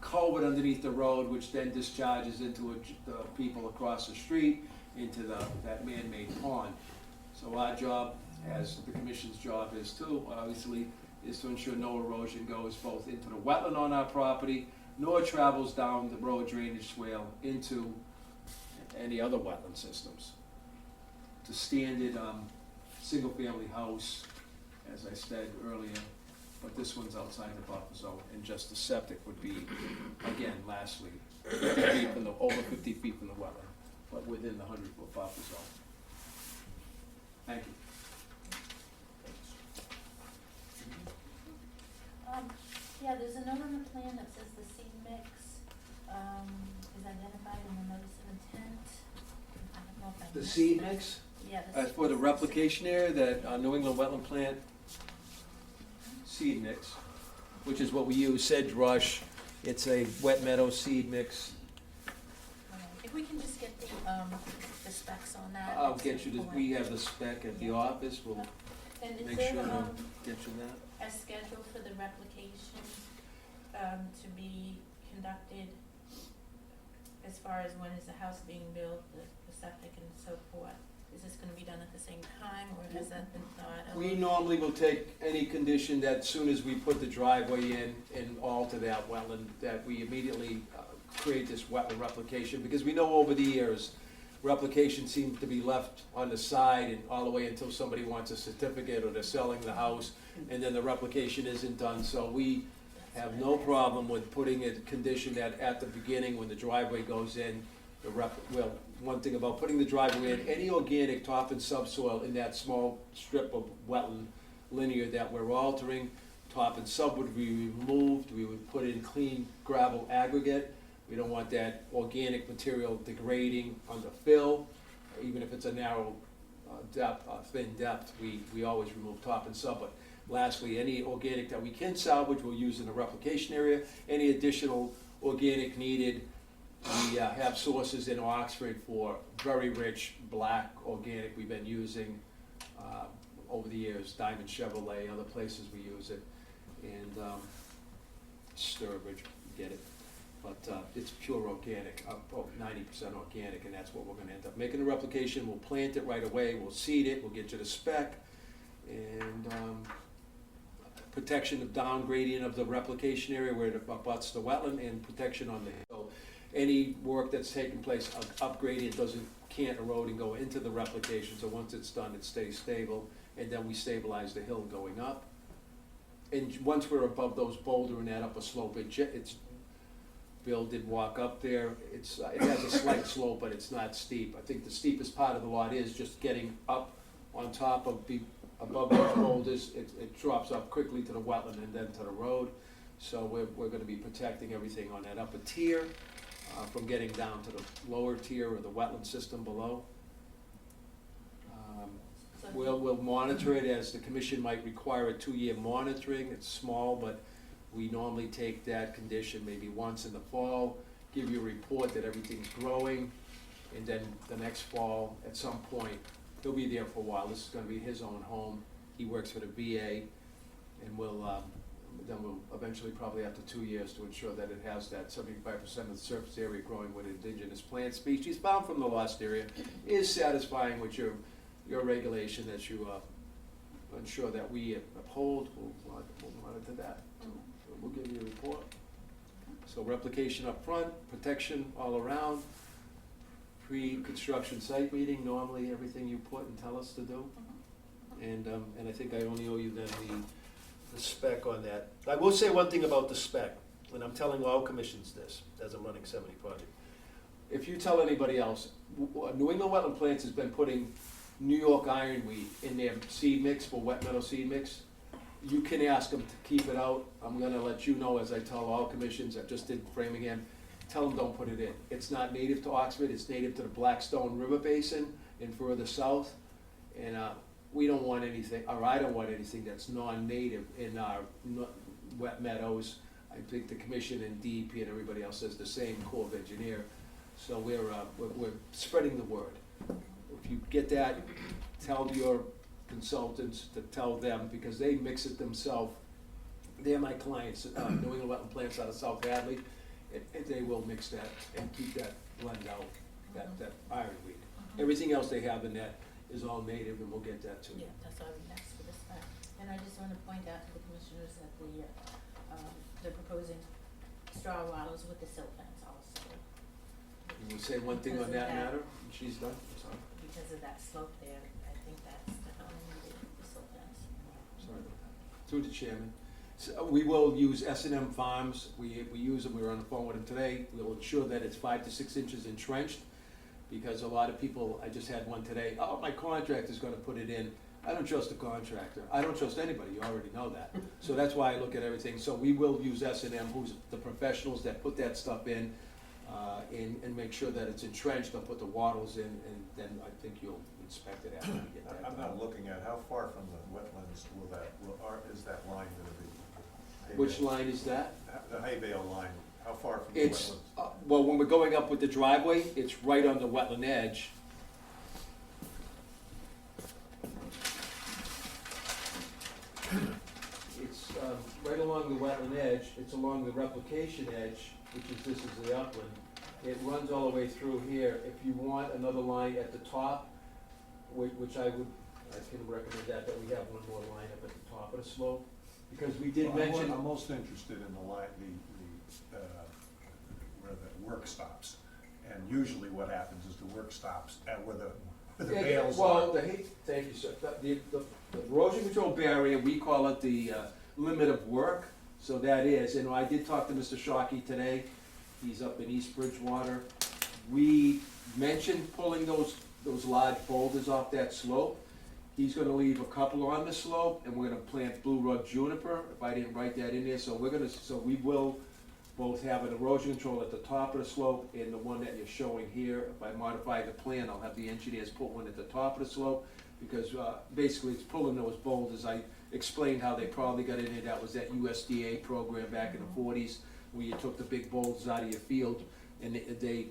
culvert underneath the road, which then discharges into the people across the street, into that man-made pond. So our job, as the commission's job is too, obviously, is to ensure no erosion goes both into the wetland on our property, nor travels down the road drainage swale into any other wetland systems. It's a standard single-family house, as I said earlier, but this one's outside the buffer zone, and just the septic would be, again, lastly, 50 feet from over 50 feet from the wetland, but within the 100-foot buffer zone. Thank you. Yeah, there's a note on the plan that says the seed mix, is identified in the notice of intent. I don't know if I The missed seed it. mix? Yeah. The For the seed- replication area, that New England wetland plant seed mix, which is what we use, sedge rush. It's a wet meadow seed mix. If we can just get the specs on that. I'll it's get you the, important. we have the spec at the office, we'll And is make there, sure to get you that. a schedule for the replication, to be conducted as far as when is the house being built, the septic and so forth? Is this gonna be done at the same time, or has that been thought of? We normally will take any condition that soon as we put the driveway in and alter that wetland, that we immediately create this wetland replication, because we know over the years, replication seems to be left on the side and all the way until somebody wants a certificate or they're selling the house, and then the replication isn't done, so we have no problem with putting a condition that at the beginning, when the driveway goes in, one thing about putting the driveway in, any organic top and subsoil in that small strip of wetland linear that we're altering, top and sub would be removed, we would put in clean gravel aggregate. We don't want that organic material degrading on the fill, even if it's a narrow depth, thin depth, we always remove top and sub. But lastly, any organic that we can salvage, we'll use in the replication area. Any additional organic needed, we have sources in Oxford for very rich black organic we've been using over the years, Diamond Chevrolet, other places we use it, and Sturbridge, get it. But it's pure organic, 90% organic, and that's what we're gonna end up making a replication. We'll plant it right away, we'll seed it, we'll get you the spec, and protection of down gradient of the replication area where it abuts the wetland, and protection on the hill. Any work that's taking place, upgrading, can't erode and go into the replication, so once it's done, it stays stable, and then we stabilize the hill going up. And once we're above those boulder and that upper slope, it's Bill did walk up there, it has a slight slope, but it's not steep. I think the steepest part of the lot is just getting up on top of above those boulders, it drops up quickly to the wetland and then to the road. So we're gonna be protecting everything on that upper tier, from getting down to the lower tier of the wetland system below. We'll monitor it as the commission might require a 2-year monitoring. It's small, but we normally take that condition maybe once in the fall, give you a report that everything's growing, and then the next fall, at some point, he'll be there for a while. This is gonna be his own home. He works for the VA, and then we'll eventually, probably after 2 years, to ensure that it has that 75% of the surface area growing with indigenous plant species found from the lost area, is satisfying with your regulation that you ensure that we uphold. We'll monitor that. So we'll give you a report. So replication up front, protection all around, pre-construction site meeting, normally everything you put and tell us to do. And I think I only owe you then the spec on that. I will say one thing about the spec, and I'm telling all commissions this, as I'm running 70 project. If you tell anybody else, New England Wetland Plants has been putting New York ironweed in their seed mix for wet meadow seed mix. You can ask them to keep it out. I'm gonna let you know, as I tell all commissions, I just did Framingham, tell them don't put it in. It's not native to Oxford, it's native to the Blackstone River Basin and further south. And we don't want anything, or I don't want anything that's non-native in our wet meadows. I think the commission and DEP and everybody else says the same, Corps of Engineer. So we're spreading the word. If you get that, tell your consultants to tell them, because they mix it themselves. They're my clients, New England Wetland Plants out of South Hadley, and they will mix that and keep that blend out, that ironweed. Everything else they have in that is all native, and we'll get that too. Yeah, that's why we asked for this back. And I just wanna point out to the commissioners that they're proposing straw wattles with the silt fence also. You will say one thing on that matter, and she's done, sorry. Because of that slope there, I think that's definitely needed, the silt fence. Sorry about that. Through the chairman. So we will use S&M Farms, we use them, we were on the phone with them today. We'll ensure that it's 5 to 6 inches entrenched, because a lot of people, I just had one today, oh, my contractor's gonna put it in. I don't trust the contractor, I don't trust anybody, you already know that. So that's why I look at everything, so we will use S&M, who's the professionals that put that stuff in, and make sure that it's entrenched. They'll put the wattles in, and then I think you'll inspect it after you get that I'm done. not looking at, how far from the wetlands is that line gonna be? Hay Which bale? line is that? The hay bale line, how far from the It's, wetlands? well, when we're going up with the driveway, it's right on the wetland edge. It's right along the wetland edge, it's along the replication edge, this is the upland. It runs all the way through here. If you want another line at the top, which I can recommend that we have one more line up at the top of the slope. Because we did Well, mention. I'm most interested in the line, where the work stops. And usually what happens is the work stops at where the bales are. Well, thank you, sir. The erosion control barrier, we call it the limit of work, so that is, and I did talk to Mr. Shockey today, he's up in East Bridgewater. We mentioned pulling those large boulders off that slope. He's gonna leave a couple on the slope, and we're gonna plant blue rug juniper, if I didn't write that in there, so we will both have an erosion control at the top of the slope and the one that you're showing here. If I modify the plan, I'll have the engineers put one at the top of the slope, because basically it's pulling those boulders. I explained how they probably got in there, that was that USDA program back in the 40s, where you took the big boulders out of your field, and they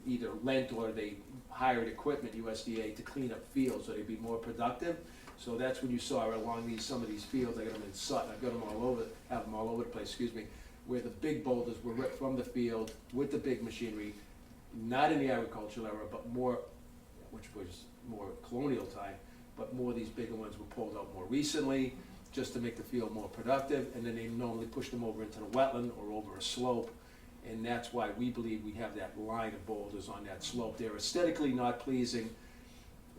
either lent or they hired equipment, USDA, to clean up fields so they'd be more productive. So that's when you saw along some of these fields, I got them in Sutton, I've got them all over, have them all over the place, excuse me, where the big boulders were ripped from the field with the big machinery, not in the agricultural era, but more, which was more colonial time, but more of these bigger ones were pulled out more recently, just to make the field more productive, and then they normally push them over into the wetland or over a slope. And that's why we believe we have that line of boulders on that slope. They're aesthetically not pleasing,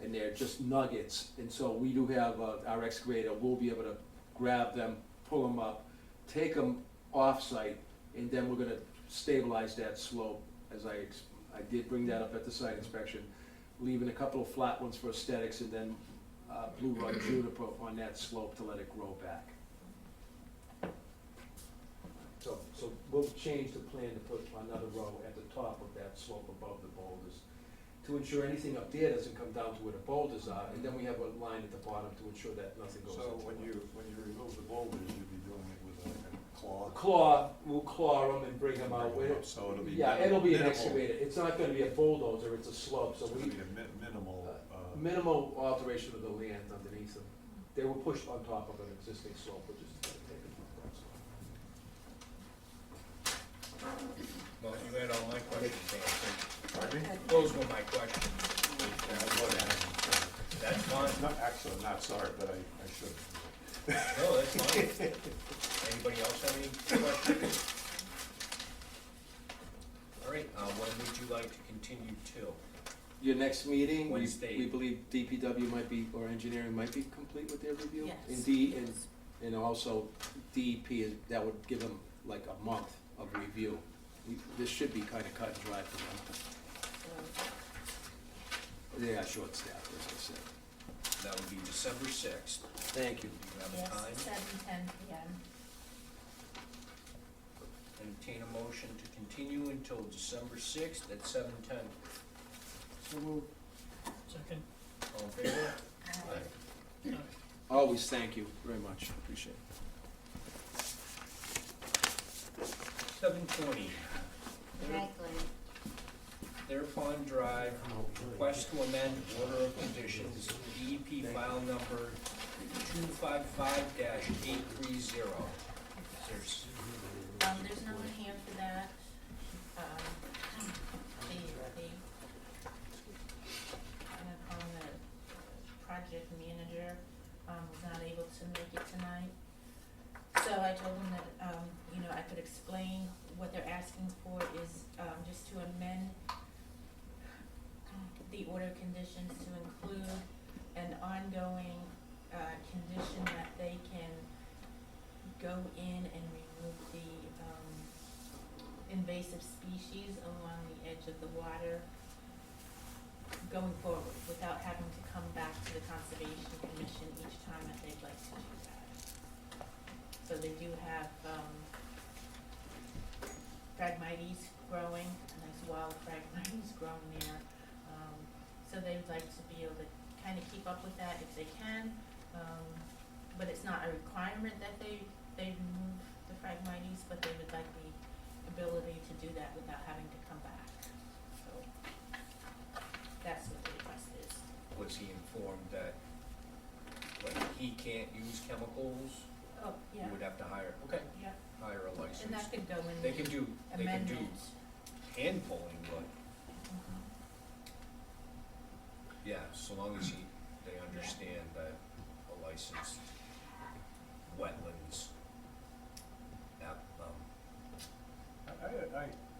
and they're just nuggets. And so we do have, our excavator will be able to grab them, pull them up, take them off-site, and then we're gonna stabilize that slope, as I did bring that up at the site inspection, leaving a couple of flat ones for aesthetics, and then blue rug juniper on that slope to let it grow back. So we'll change the plan to put another row at the top of that slope above the boulders, to ensure anything up there doesn't come down to where the boulders are, and then we have a line at the bottom to ensure that nothing goes So into when it. you remove the boulders, you'd be doing it with a claw, we'll claw them and bring them out. Bring 'em up, so it'll be Yeah, it'll be an minimal. excavator, it's not gonna be a bulldozer, it's a slub, so It's we, gonna be a minimal, minimal alteration of the land underneath them. They were pushed on top of an existing slope, which is gonna take it from that slope. Well, you had all my questions answered. pardon me? Those were my questions. That's fine. No, actually, I'm not sorry, but I should. No, that's fine. Anybody else have any questions? All right, when would you like to continue till? Your next meeting, Wednesday. we believe DPW might be, or engineering might be complete with their review? Yes. And also DEP, that would give them like a month of review. This should be kinda cut and dry for them. They are short-staffed, as I said. That would be December 6th. Thank you. Do you have a Yes, time? 7:10 PM. Entertain a motion to continue until December 6th at 7:10. Second, All in favor? Aye. Always thank you very much, appreciate it. 7:20. Good night, Glenn. Bear Pond Drive, request to amend order of conditions, DEP file number 255-830. There's no one here for that. I'm gonna call him the project manager, was not able to make it tonight. So I told him that, I could explain what they're asking for is, just to amend the order conditions to include an ongoing, condition that they can go in and remove the, invasive species along the edge of the water going forward, without having to come back to the Conservation Commission each time that they'd like to do that. So they do have, Phragmites growing, a nice wild Phragmites growing there. So they'd like to be able to kind of keep up with that if they can, but it's not a requirement that they remove the Phragmites, but they would like the ability to do that without having to come back. So that's what the request is. Was he informed that, like, he can't use chemicals? Oh, yeah, He would have to hire, okay, yeah, hire a license. and that could go in They the can do amendment. hand pulling, but, Mhm. yeah, so long as they understand that a licensed wetlands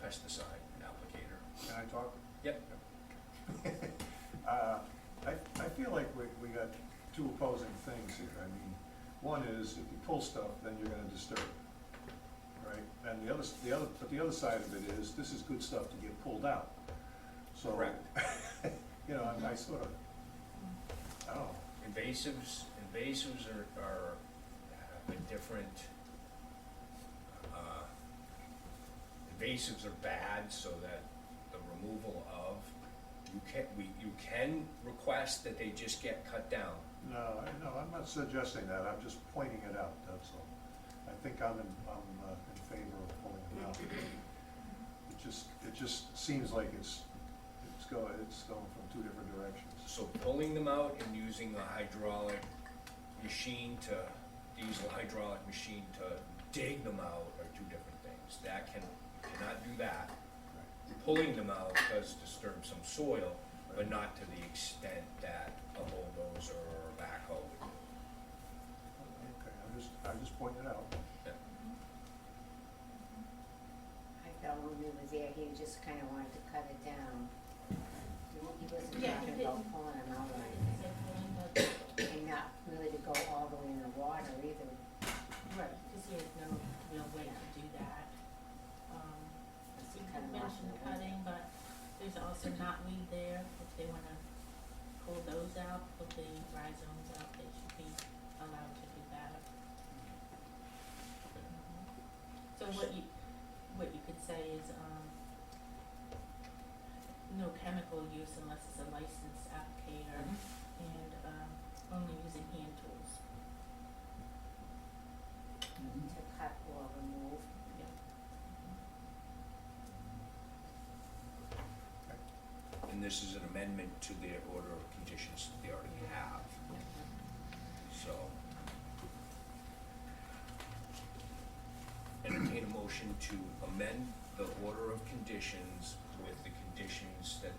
pesticide applicator. Can I talk? Yep. I feel like we got two opposing things here. I mean, one is if you pull stuff, then you're gonna disturb it, right? And the other side of it is, this is good stuff to get pulled out. So, Correct. I sort of, I don't know. Invasives are a different, invasives are bad, so that the removal of, you can request that they just get cut down. No, I'm not suggesting that. I'm just pointing it out, that's all. I think I'm in favor of pulling them out. It just seems like it's going from two different directions. So pulling them out and using a hydraulic machine diesel hydraulic machine to dig them out are two different things. Cannot do that. Pulling them out does disturb some soil, but not to the extent that a bulldozer or a backhoe would do. Okay, I just pointed it out. I felt when we were there, he just kind of wanted to cut it down. He wasn't Yeah, he talking about didn't. pulling them out or Right, anything, so pulling the, and not really to go all the way in the water either. right, because he has no real way to do that. He Cut 'em off mentioned in the cutting, but there's also knotweed there, if they wanna pull those out, pull the rhizomes out, they should be allowed to do that. So what you could say is, no chemical use unless it's a licensed applicator, and, only using hand tools. to cut or remove. And this is an amendment to their order of conditions that they already have. So, entertain a motion to amend the order of conditions with the conditions that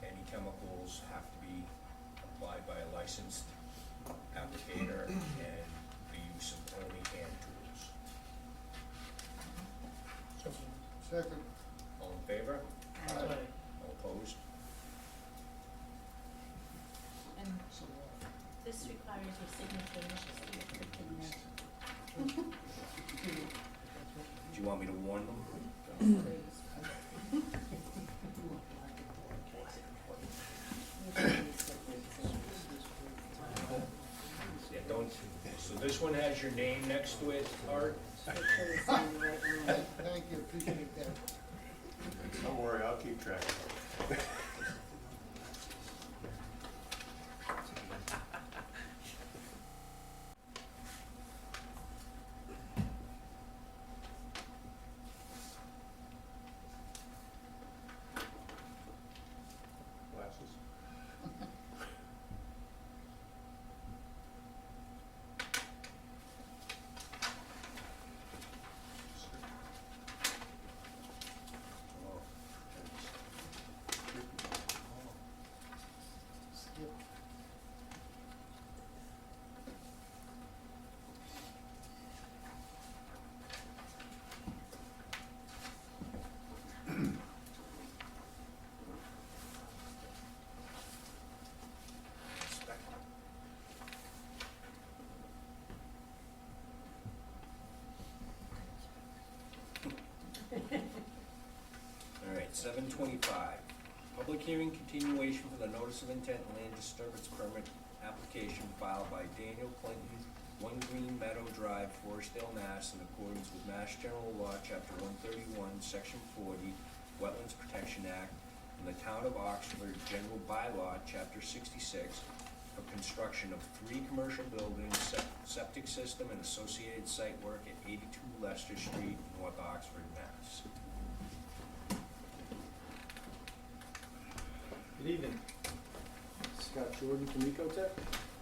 any chemicals have to be applied by a licensed applicator and the use of only hand tools. So, Second. All in favor? aye. All opposed? And this requires your signature, Mr. Steve. Do you want me to warn them? Yeah, don't, so this one has your name next to it, Art? Thank you, appreciate that. Don't worry, I'll keep track of it. Glasses. Skip. All right, 7:25. Public hearing continuation for the notice of intent and land disturbance permit application filed by Daniel Clinton, 1 Green Meadow Drive, Forestdale, Mass. In accordance with Mass General Law, Chapter 131, Section 40, Wetlands Protection Act, and the Town of Oxford General Bylaw, Chapter 66, for construction of 3 commercial buildings, septic system, and associated site work at 82 Leicester Street, North Oxford, Mass. Good evening. Scott Jordan from Ecotech.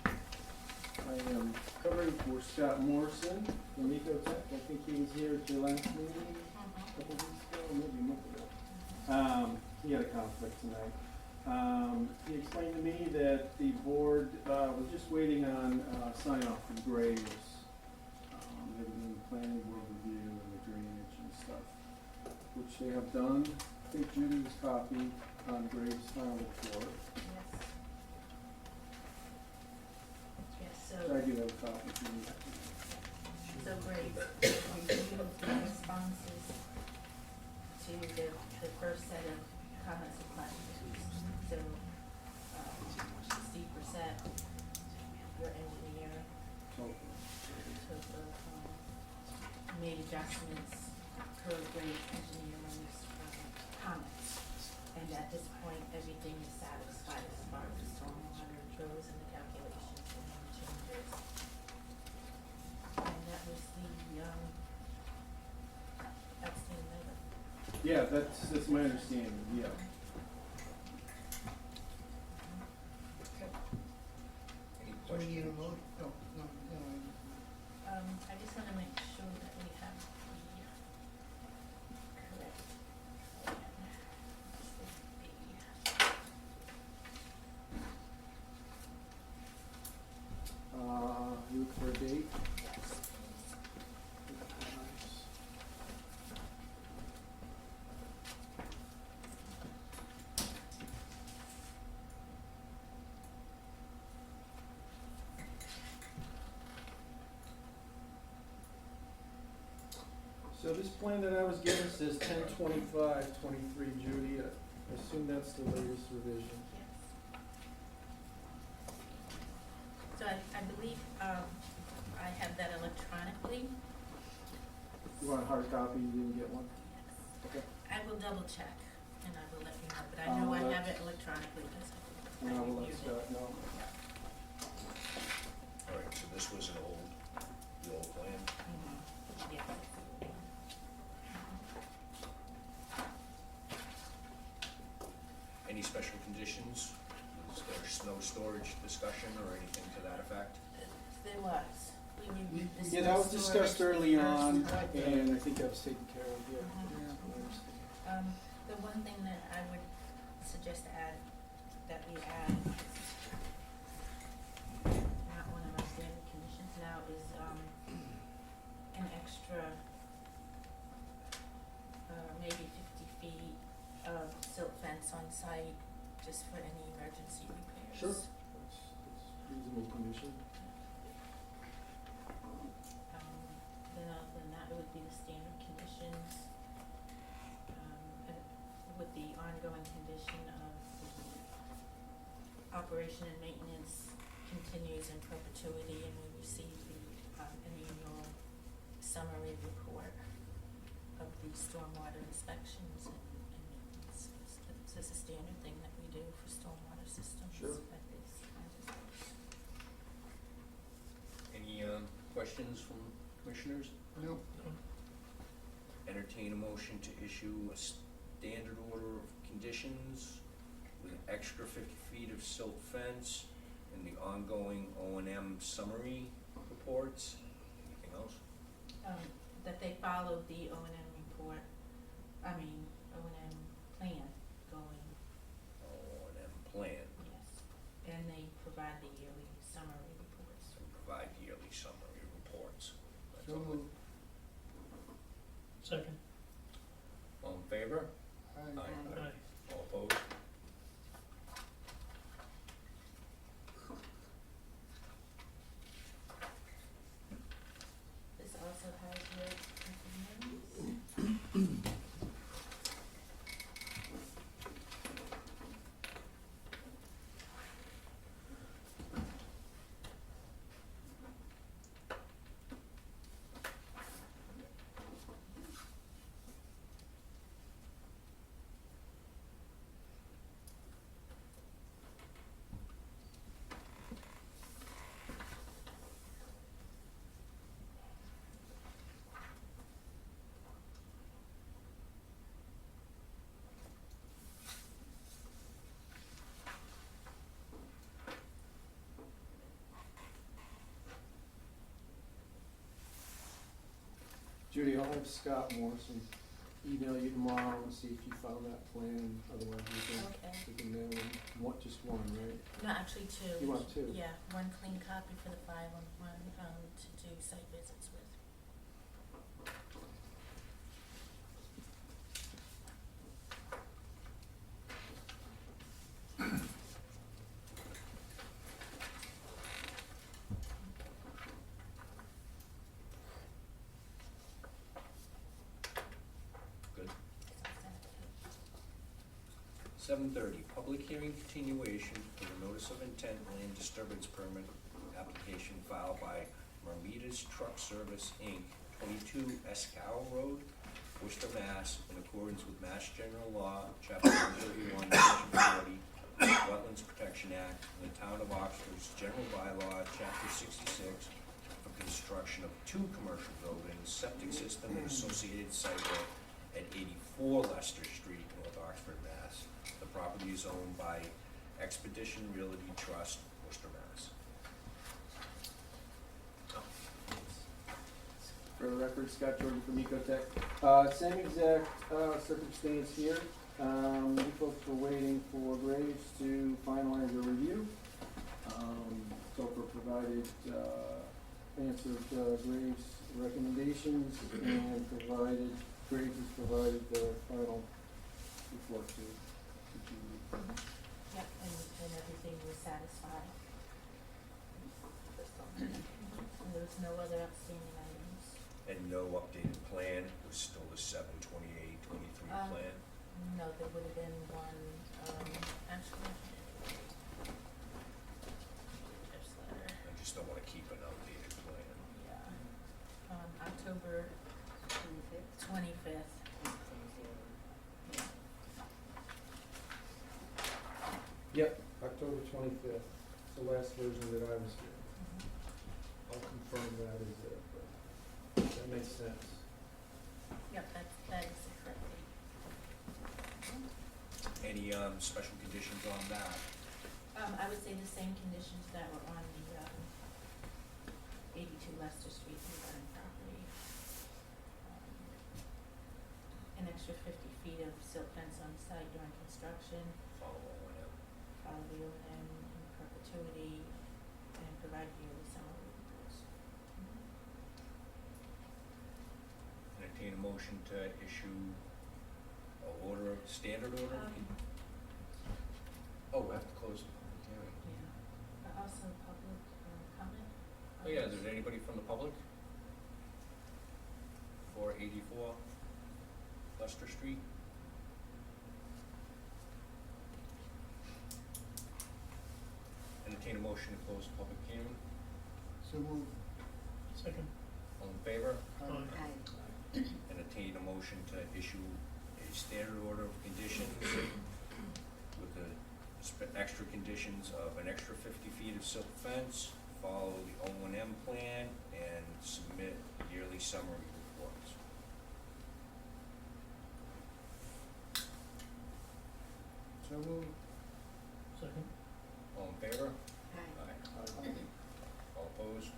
I am covering for Scott Morrison from Ecotech. I think he was here at your last meeting a couple weeks ago, maybe a month ago. He had a conflict tonight. He explained to me that the board was just waiting on sign off from Graves. They were doing the planning board review and the drainage and stuff, which they have done. I think Judy's copy on Graves' final report. Yes, So I do have a copy for you. so great, reviewed the responses to the first set of comments and questions. So, 60%, your engineer took made adjustments per grade engineering's comments. And at this point, everything is satisfied as far as the stormwater goes and the calculations and the changes. And that was the, outstanding item. Yeah, that's my understanding, yeah. Any So we need questions? a vote? No, no, no. I just wanna make sure that we have the correct plan. You look for a date? So this plan that I was given says 10/25/23, Judy. I assume that's the latest revision. Yes. So I believe, I have that electronically. You want a hard copy? You didn't get one? Yes. Okay. I will double check and I will let you know, but I know I have it electronically because I And I will let reviewed it. Scott know. All right, so this was an old the old plan. Yes. Any special conditions? Is there snow storage discussion or anything to that effect? There was. We reviewed the Yeah, that was snow discussed storage early first. on, and I think that was taken care of, yeah. The one thing that I would suggest that we add, not one of our standard conditions now, is, an extra, maybe 50 feet of silt fence on site, just for any emergency repairs. Sure. That's reasonable condition. Then other than that, it would be the standard conditions, and with the ongoing condition of the operation and maintenance continues in perpetuity, and we receive the, an annual summary report of the stormwater inspections and maintenance. It's just a standard thing that we do for stormwater systems. Sure. At this kind of things. Any, questions from commissioners? No. Entertain a motion to issue a standard order of conditions with an extra 50 feet of silt fence and the ongoing O&M summary reports. Anything else? That they followed the O&M report, O&M plan going, O&M plan yes. And they provide the yearly summary reports. and provide yearly summary reports. That's So all. moved. Second. All in favor? Aye. Aye. All opposed? This also has your opinions. Judy, I'll have Scott Morrison email you tomorrow and see if you found that plan, otherwise Okay. we can mail him, just one, right? No, actually two. You want two? Yeah, one clean copy for the file and one, to do site visits with. Good. 7:30, public hearing continuation for the notice of intent land disturbance permit application filed by Marmita's Truck Service, Inc., 22 Escal Road, Worcester, Mass., in accordance with Mass General Law, Chapter 131, Section 40, Wetlands Protection Act, and the Town of Oxford's General Bylaw, Chapter 66, for construction of 2 commercial buildings, septic system, and associated site work at 84 Leicester Street, North Oxford, Mass. The property is owned by Expedition Realty Trust, Worcester, Mass. For the record, Scott Jordan from Ecotech. Same exact circumstance here. We folks were waiting for Graves to finalize a review. Topher provided, answered Graves' recommendations and Graves has provided the final report to Judy. Yep, and everything was satisfied. And there was no other outstanding items. And no updated plan, it was still the 7/28/23 plan. No, there would have been one, actually. Tips letter, I just don't wanna keep an outdated plan. yeah. October 25th. Yep, October 25th, the last version that I was here. I'll confirm that as a That makes sense. Yep, that is the correct date. Any, special conditions on that? I would say the same conditions that were on the, 82 Leicester Street, Millbury property. An extra 50 feet of silt fence on site during construction, Follow on it. follow the O&M in perpetuity, and provide yearly summer reports. Entertain a motion to issue a order, standard order? Oh, we have to close the public hearing. Yeah, also public, comment? Oh, yeah, is there anybody from the public? 484 Leicester Street? Entertain a motion to close the public hearing. So moved. Second. All in favor? I, Entertain a motion to issue a standard order of conditions with the extra conditions of an extra 50 feet of silk fence, follow the O&M plan, and submit yearly summary reports. So moved. Second. All in favor? I, All opposed?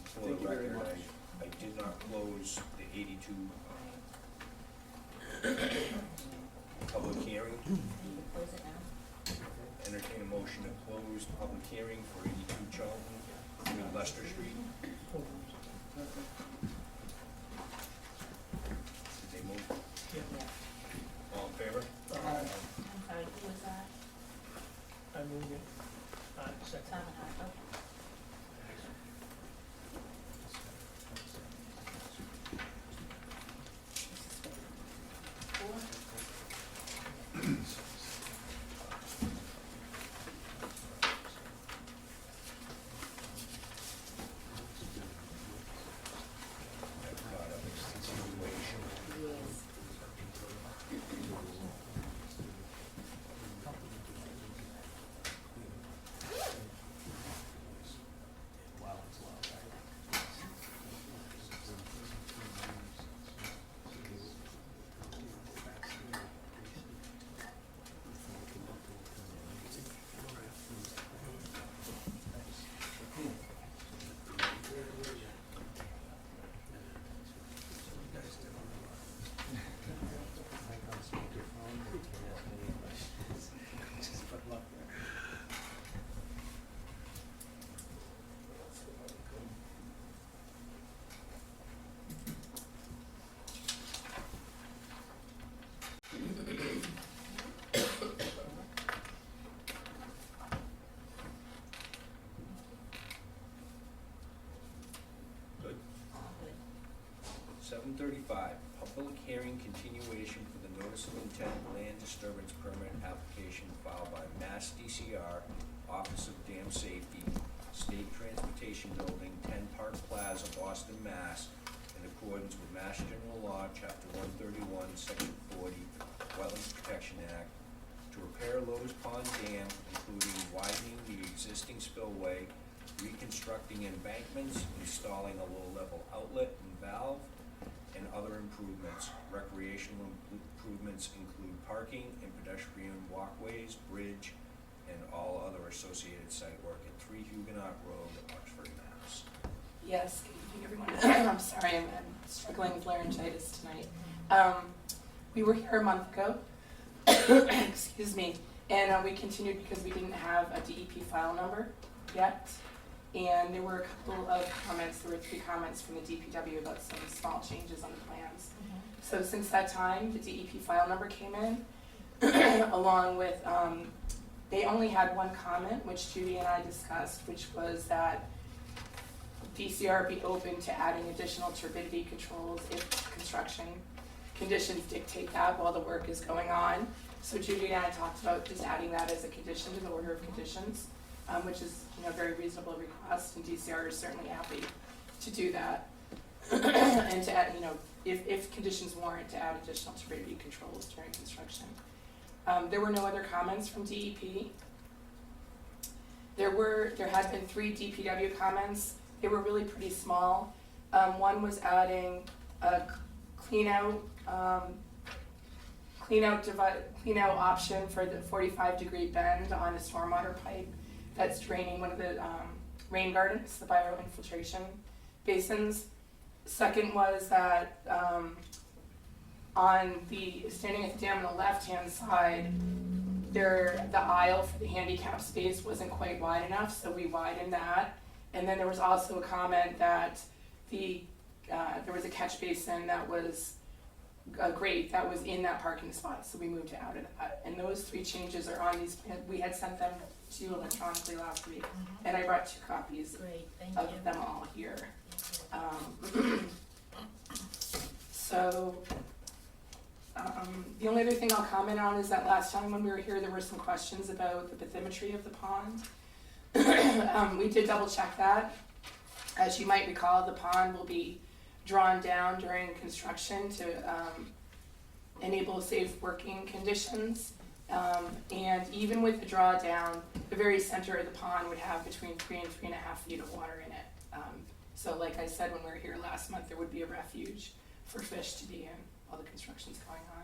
For Thank the you very record, much. I did not close the 82 public hearing. You can close it now. Entertain a motion to close the public hearing for 82 Charlton, Leicester Street. Did they move? Yeah. All in favor? I'm sorry, who was that? I move it. Second. Tom and I, okay. Four? I've got a continuation. yes. Good. Good. 7:35, public hearing continuation for the notice of intent land disturbance permit application filed by Mass DCR, Office of Dam Safety, State Transportation Building, 10 Park Plaza, Boston, Mass, in accordance with Mass General Law, Chapter 131, Section 40, Wetlands Protection Act, to repair Lowe's Pond Dam, including widening the existing spillway, reconstructing embankments, installing a low-level outlet and valve, and other improvements. Recreational improvements include parking and pedestrian walkways, bridge, and all other associated site work at 3 Huguenot Road, Oxford, Mass. Yes, good evening, everyone. I'm sorry, I'm struggling with laryngitis tonight. We were here a month ago, excuse me, and we continued because we didn't have a DEP file number yet. And there were a couple of comments, there were 3 comments from the DPW about some small changes on the plans. So since that time, the DEP file number came in, along with, they only had one comment, which Judy and I discussed, which was that DCR be open to adding additional turbidity controls if construction conditions dictate that while the work is going on. So Judy and I talked about just adding that as a condition to the order of conditions, which is, a very reasonable request, and DCR is certainly happy to do that. And to add, if conditions warrant, to add additional turbidity controls during construction. There were no other comments from DEP. There had been 3 DPW comments They were really pretty small. One was adding a clean out option for the 45-degree bend on a stormwater pipe that's draining one of the rain gardens, the bioinfiltration basins. Second was that standing at the dam on the left-hand side, the aisle for the handicap space wasn't quite wide enough, so we widened that. And then there was also a comment that there was a catch basin that was a grate that was in that parking spot, so we moved it out of that. And those 3 changes are on these plans. We had sent them to you electronically last week, and I brought 2 copies Great, thank of you. them all here. So, the only other thing I'll comment on is that last time when we were here, there were some questions about the bathymetry of the pond. We did double check that. As you might recall, the pond will be drawn down during construction to enable safe working conditions. And even with the drawdown, the very center of the pond would have between 3 and 3.5 feet of water in it. So like I said, when we were here last month, there would be a refuge for fish to be in while the construction's going on.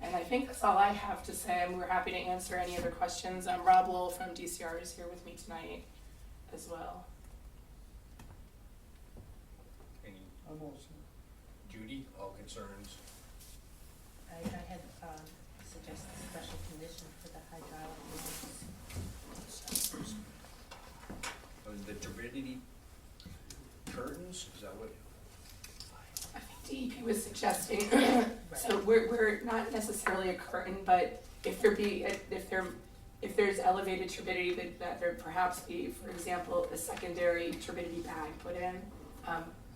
And I think that's all I have to say, and we're happy to answer any other questions. Rob Lowe from DCR is here with me tonight as well. Any, I'm all set. Judy, all concerns? I had suggested a special condition for the hydraulic lines. The turbidity curtains, is that what? I think DEP was suggesting, so we're not necessarily a curtain, but if there's elevated turbidity, that there perhaps be, for example, a secondary turbidity bag put in.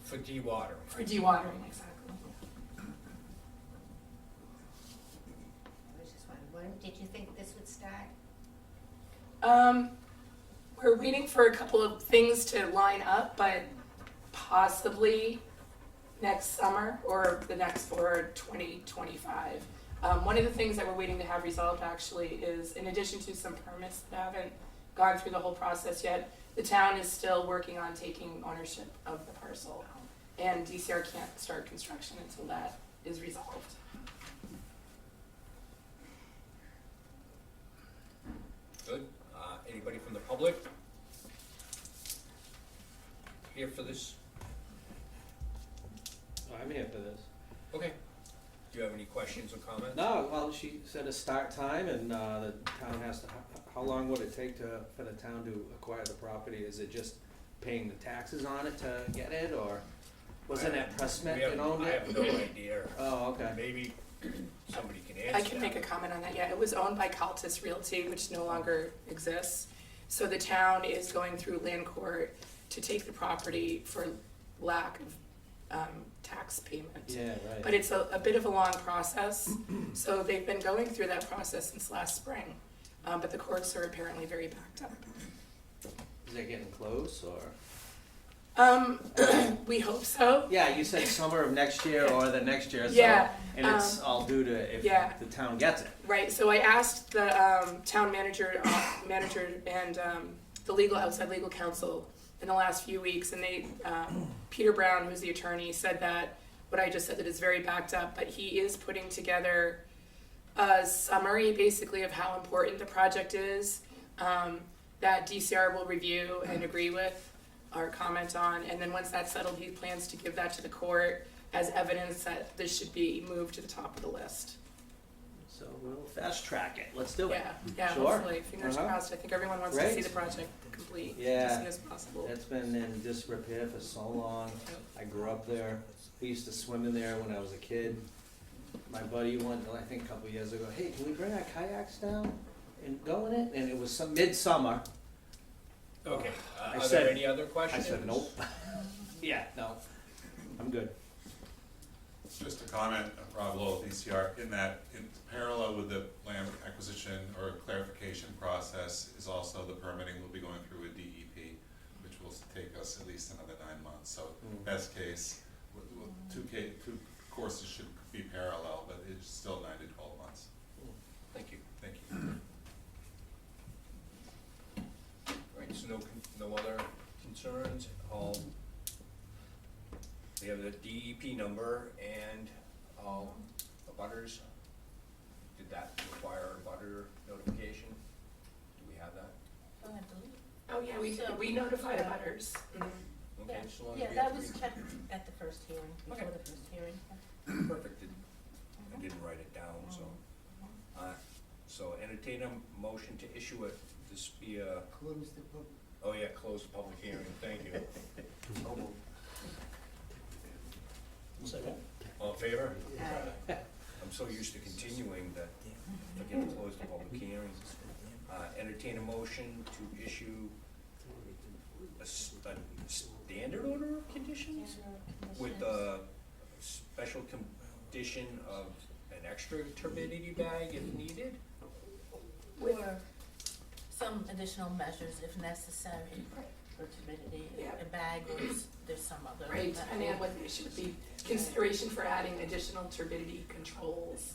For dewatering. For dewatering, exactly. I was just wondering, when did you think this would start? We're waiting for a couple of things to line up, but possibly next summer or 2025. One of the things that we're waiting to have resolved actually is, in addition to some permits that haven't gone through the whole process yet, the town is still working on taking ownership of the parcel. And DCR can't start construction until that is resolved. Good. Anybody from the public? Here for this? I'm here for this. Okay. Do you have any questions or comments? No, well, she said a start time and the town has to, how long would it take for the town to acquire the property? Is it just paying the taxes on it to get it, or wasn't that Pressmet that owned I it? have no idea. Oh, okay. Maybe somebody can answer I can that. make a comment on that, yeah. It was owned by Caltis Realty, which no longer exists. So the town is going through land court to take the property for lack of tax payment. Yeah, right. But it's a bit of a long process, so they've been going through that process since last spring. But the courts are apparently very backed up. Is it getting close, or? We hope so. Yeah, you said summer of next year or the next year, so. Yeah, And it's all due to if yeah. the town gets it. Right, so I asked the town manager and the outside legal counsel in the last few weeks, and they, Peter Brown, who's the attorney, said that what I just said, that is very backed up, but he is putting together a summary basically of how important the project is, that DCR will review and agree with or comment on, and then once that's settled, he plans to give that to the court as evidence that this should be moved to the top of the list. So we'll fast track it. Let's do it. Yeah, Sure. hopefully, fingers Uh-huh. crossed. I think everyone wants to Great. see the project complete Yeah. as soon as possible. It's been in disrepair for so long. I grew up there. We used to swim in there when I was a kid. My buddy went, I think a couple years ago, hey, can we bring our kayaks down and go in it? And it was some midsummer. Okay, I are said- there any other I questions? said, nope. Yeah, no, I'm good. Just a comment, Rob Lowell, DCR, in that in parallel with the land acquisition or clarification process is also the permitting will be going through with DEP, which will take us at least another 9 months. So best case, two courses should be parallel, but it's still 9 to 12 months. Thank you, thank you. All right, so no other We have the DEP number and all abutters. Did that require a butter notification? Do we have that? Oh, I believe. Oh, yeah, we notified abutters. Mm-hmm. Okay, Yeah. so long as Yeah, we that have was three- checked at the first hearing, before Okay. the first hearing. Perfect, I didn't write it down, so. So entertain a motion to issue this be a, Close the public. oh yeah, close the public hearing, thank you. Second. All in favor? Aye. I'm so used to continuing that I forget to close the public hearing. Entertain a motion to issue a standard order of conditions? With a special condition of an extra turbidity bag if needed? Or some additional measures if necessary for turbidity, Yeah. a bag, or there's some other. Right, depending on what the issue would be, consideration for adding additional turbidity controls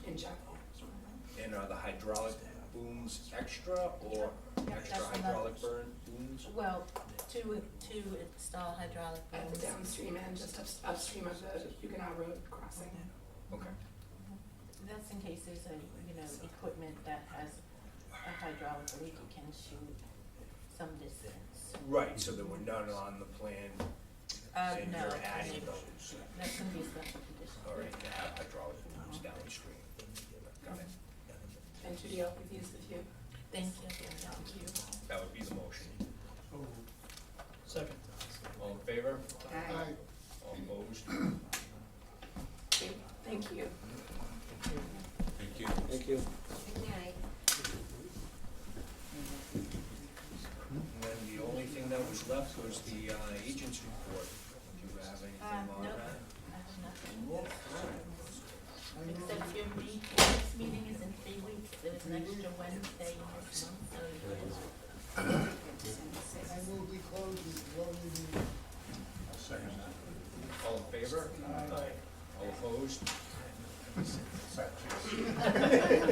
in general. And are the hydraulic booms extra or extra That's another- hydraulic burn booms? Well, to install hydraulic At the booms. downstream end, just upstream of the Huguenot Road crossing. Okay. That's in case there's equipment that has a hydraulic leak, it can shoot some distance. Right, so there were none on the plan, and No, you're adding those. that's gonna be a special condition. All right, to have hydraulic booms downstream. Got it. And Judy, I'll leave these with you. Thank you. That would be the motion. Second. All in favor? Aye. All opposed? Okay, thank you. Thank you. Thank you. Good night. And then the only thing that was left was the agent's report. Do you have anything on No, that? I have nothing. Except your next meeting is in 3 weeks, there's an extra Wednesday next month, so I will be closing, closing. I'll second that. All in favor? Aye. All opposed? Second.